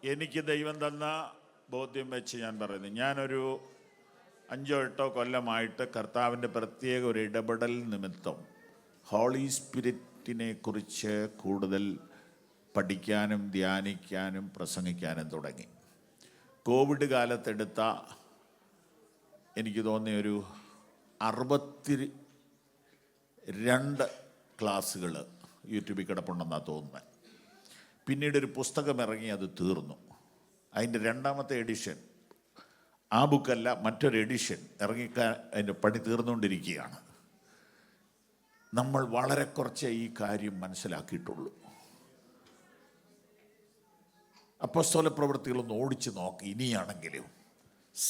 എനിക്ക് ദൈവം തന്ന ബോധ്യം വെച്ച് ഞാൻ പറയുന്നു, ഞാനൊരു 5-8 കൊല്ലമായിട്ട് കർത്താവിൻ്റെ പ്രത്യേക ഒരു ഇടപെടൽ നിമിത്തം ഹോളി സ്പിരിറ്റിനെ കുറിച്ച് കൂടുതൽ പഠിക്കാനും ധ്യാനിക്കാനും പ്രസംഗിക്കാനും തുടങ്ങി. കോവിഡ് കാലത്തെടുത്ത എനിക്ക് തോന്നിയൊരു 62 ക്ലാസ്സുകൾ യൂട്യൂബിൽ കിടപ്പുണ്ടെന്നാണ് തോന്നുന്നത്. പിന്നീട് ഒരു പുസ്തകം ഇറങ്ങി, അത് തീർന്നു. അതിൻ്റെ 2ാമത്തെ എഡിഷൻ, ആ ബുക്കല്ല മറ്റൊരു എഡിഷൻ ഇറങ്ങിക്കാൻ അതിൻ്റെ പണി തീർന്നുകൊണ്ടിരിക്കുകയാണ്. നമ്മൾ വളരെ കുറച്ചേ ഈ കാര്യം മനസ്സിലാക്കിയിട്ടുള്ളൂ. അപ്പോസ്തല പ്രവൃത്തികളൊന്ന് ഓടിച്ച് നോക്കി. ഇനിയാണെങ്കിലും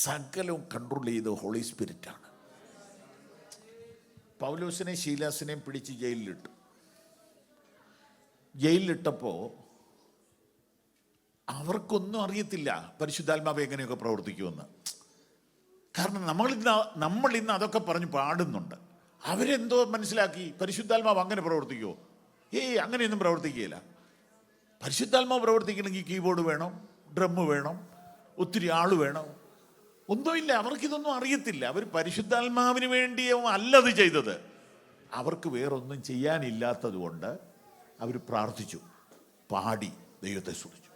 സകലവും കൺട്രോൾ ചെയ്ത് ഹോളി സ്പിരിറ്റാണ്. പൗലോസിനെയും ശീലാസിനെയും പിടിച്ച് ജയിലിലിട്ടു. ജയിലിലിട്ടപ്പോൾ അവർക്കൊന്നും അറിയത്തില്ല പരിശുദ്ധാത്മാവ് എങ്ങനെയൊക്കെ പ്രവർത്തിക്കുമെന്ന്. കാരണം നമ്മൾ ഇന്ന് അതൊക്കെ പറഞ്ഞ് പാടുന്നുണ്ട്. അവരെന്തോ മനസ്സിലാക്കി, പരിശുദ്ധാത്മാവ് അങ്ങനെ പ്രവർത്തിക്കുമോ? അങ്ങനെയൊന്നും പ്രവർത്തിക്കുകയില്ല. പരിശുദ്ധാത്മാവ് പ്രവർത്തിക്കണമെങ്കിൽ കീബോർഡ് വേണം, ഡ്രം വേണം, ഒത്തിരി ആൾ വേണം. ഒന്നുമില്ല, അവർക്കിതൊന്നും അറിയത്തില്ല. അവർ പരിശുദ്ധാത്മാവിന് വേണ്ടിയോ അല്ലത് ചെയ്തത്. അവർക്ക് വേറൊന്നും ചെയ്യാനില്ലാത്തത് കൊണ്ട് അവർ പ്രാർത്ഥിച്ചു, പാടി, ദൈവത്തെ സ്തുതിച്ചു.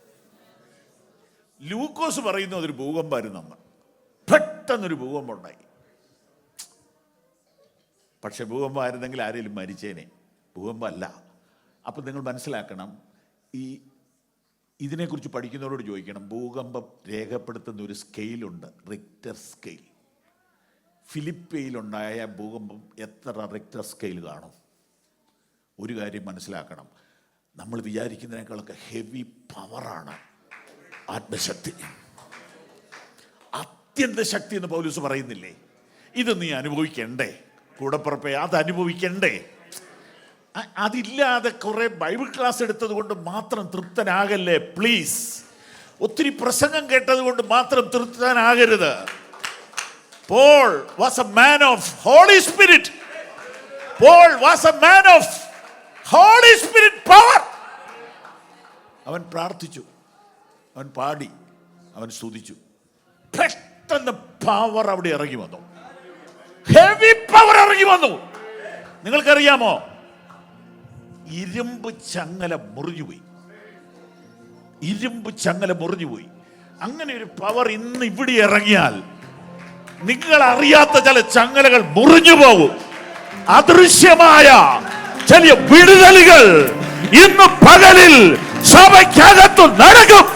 ലൂക്കോസ് പറയുന്നു അതൊരു ഭൂകമ്പമായിരുന്നു. പെട്ടെന്നൊരു ഭൂകമ്പം ഉണ്ടായി. പക്ഷെ ഭൂകമ്പമായിരുന്നെങ്കിൽ ആരെങ്കിലും മരിച്ചേനെ. ഭൂകമ്പമല്ല. അപ്പം നിങ്ങൾ മനസ്സിലാക്കണം, ഇതിനെക്കുറിച്ച് പഠിക്കുന്നവരോട് ചോദിക്കണം. ഭൂകമ്പം രേഖപ്പെടുത്തുന്ന ഒരു സ്കെയിലുണ്ട്, റിക്ടർ സ്കെയിൽ. ഫിലിപ്പയിലുണ്ടായ ഭൂകമ്പം എത്ര റിക്ടർ സ്കെയിൽ കാണും? ഒരു കാര്യം മനസ്സിലാക്കണം, നമ്മൾ വിചാരിക്കുന്നതിനേക്കാളൊക്കെ ഹെവി പവറാണ് ആത്മശക്തി. അത്യന്ത ശക്തി എന്ന് പൗലോസ് പറയുന്നില്ലേ? ഇത് നീ അനുഭവിക്കണ്ടേ കൂടപ്പുറപ്പേ? അത് അനുഭവിക്കണ്ടേ? അതില്ലാതെ കുറെ ബൈബിൾ ക്ലാസ് എടുത്തത് കൊണ്ട് മാത്രം തൃപ്തനാകല്ലേ പ്ലീസ്. ഒത്തിരി പ്രസംഗം കേട്ടത് കൊണ്ട് മാത്രം തൃപ്തനാകരുത്. Paul was a man of holy spirit. Paul was a man of holy spirit power. അവൻ പ്രാർത്ഥിച്ചു, അവൻ പാടി, അവൻ സ്തുതിച്ചു. പെട്ടെന്ന് പവർ അവിടെ ഇറങ്ങി വന്നു. ഹെവി പവർ ഇറങ്ങി വന്നു. നിങ്ങൾക്കറിയാമോ, ഇരുമ്പ് ചങ്ങല മുറിഞ്ഞുപോയി. ഇരുമ്പ് ചങ്ങല മുറിഞ്ഞുപോയി. അങ്ങനെ ഒരു പവർ ഇന്ന് ഇവിടെ ഇറങ്ങിയാൽ നിങ്ങൾ അറിയാത്ത ചില ചങ്ങലകൾ മുറിഞ്ഞു പോകും. അദൃശ്യമായ ചില വിടുതലുകൾ ഇന്ന് പകലിൽ സഭയ്ക്കകത്ത് നടക്കും.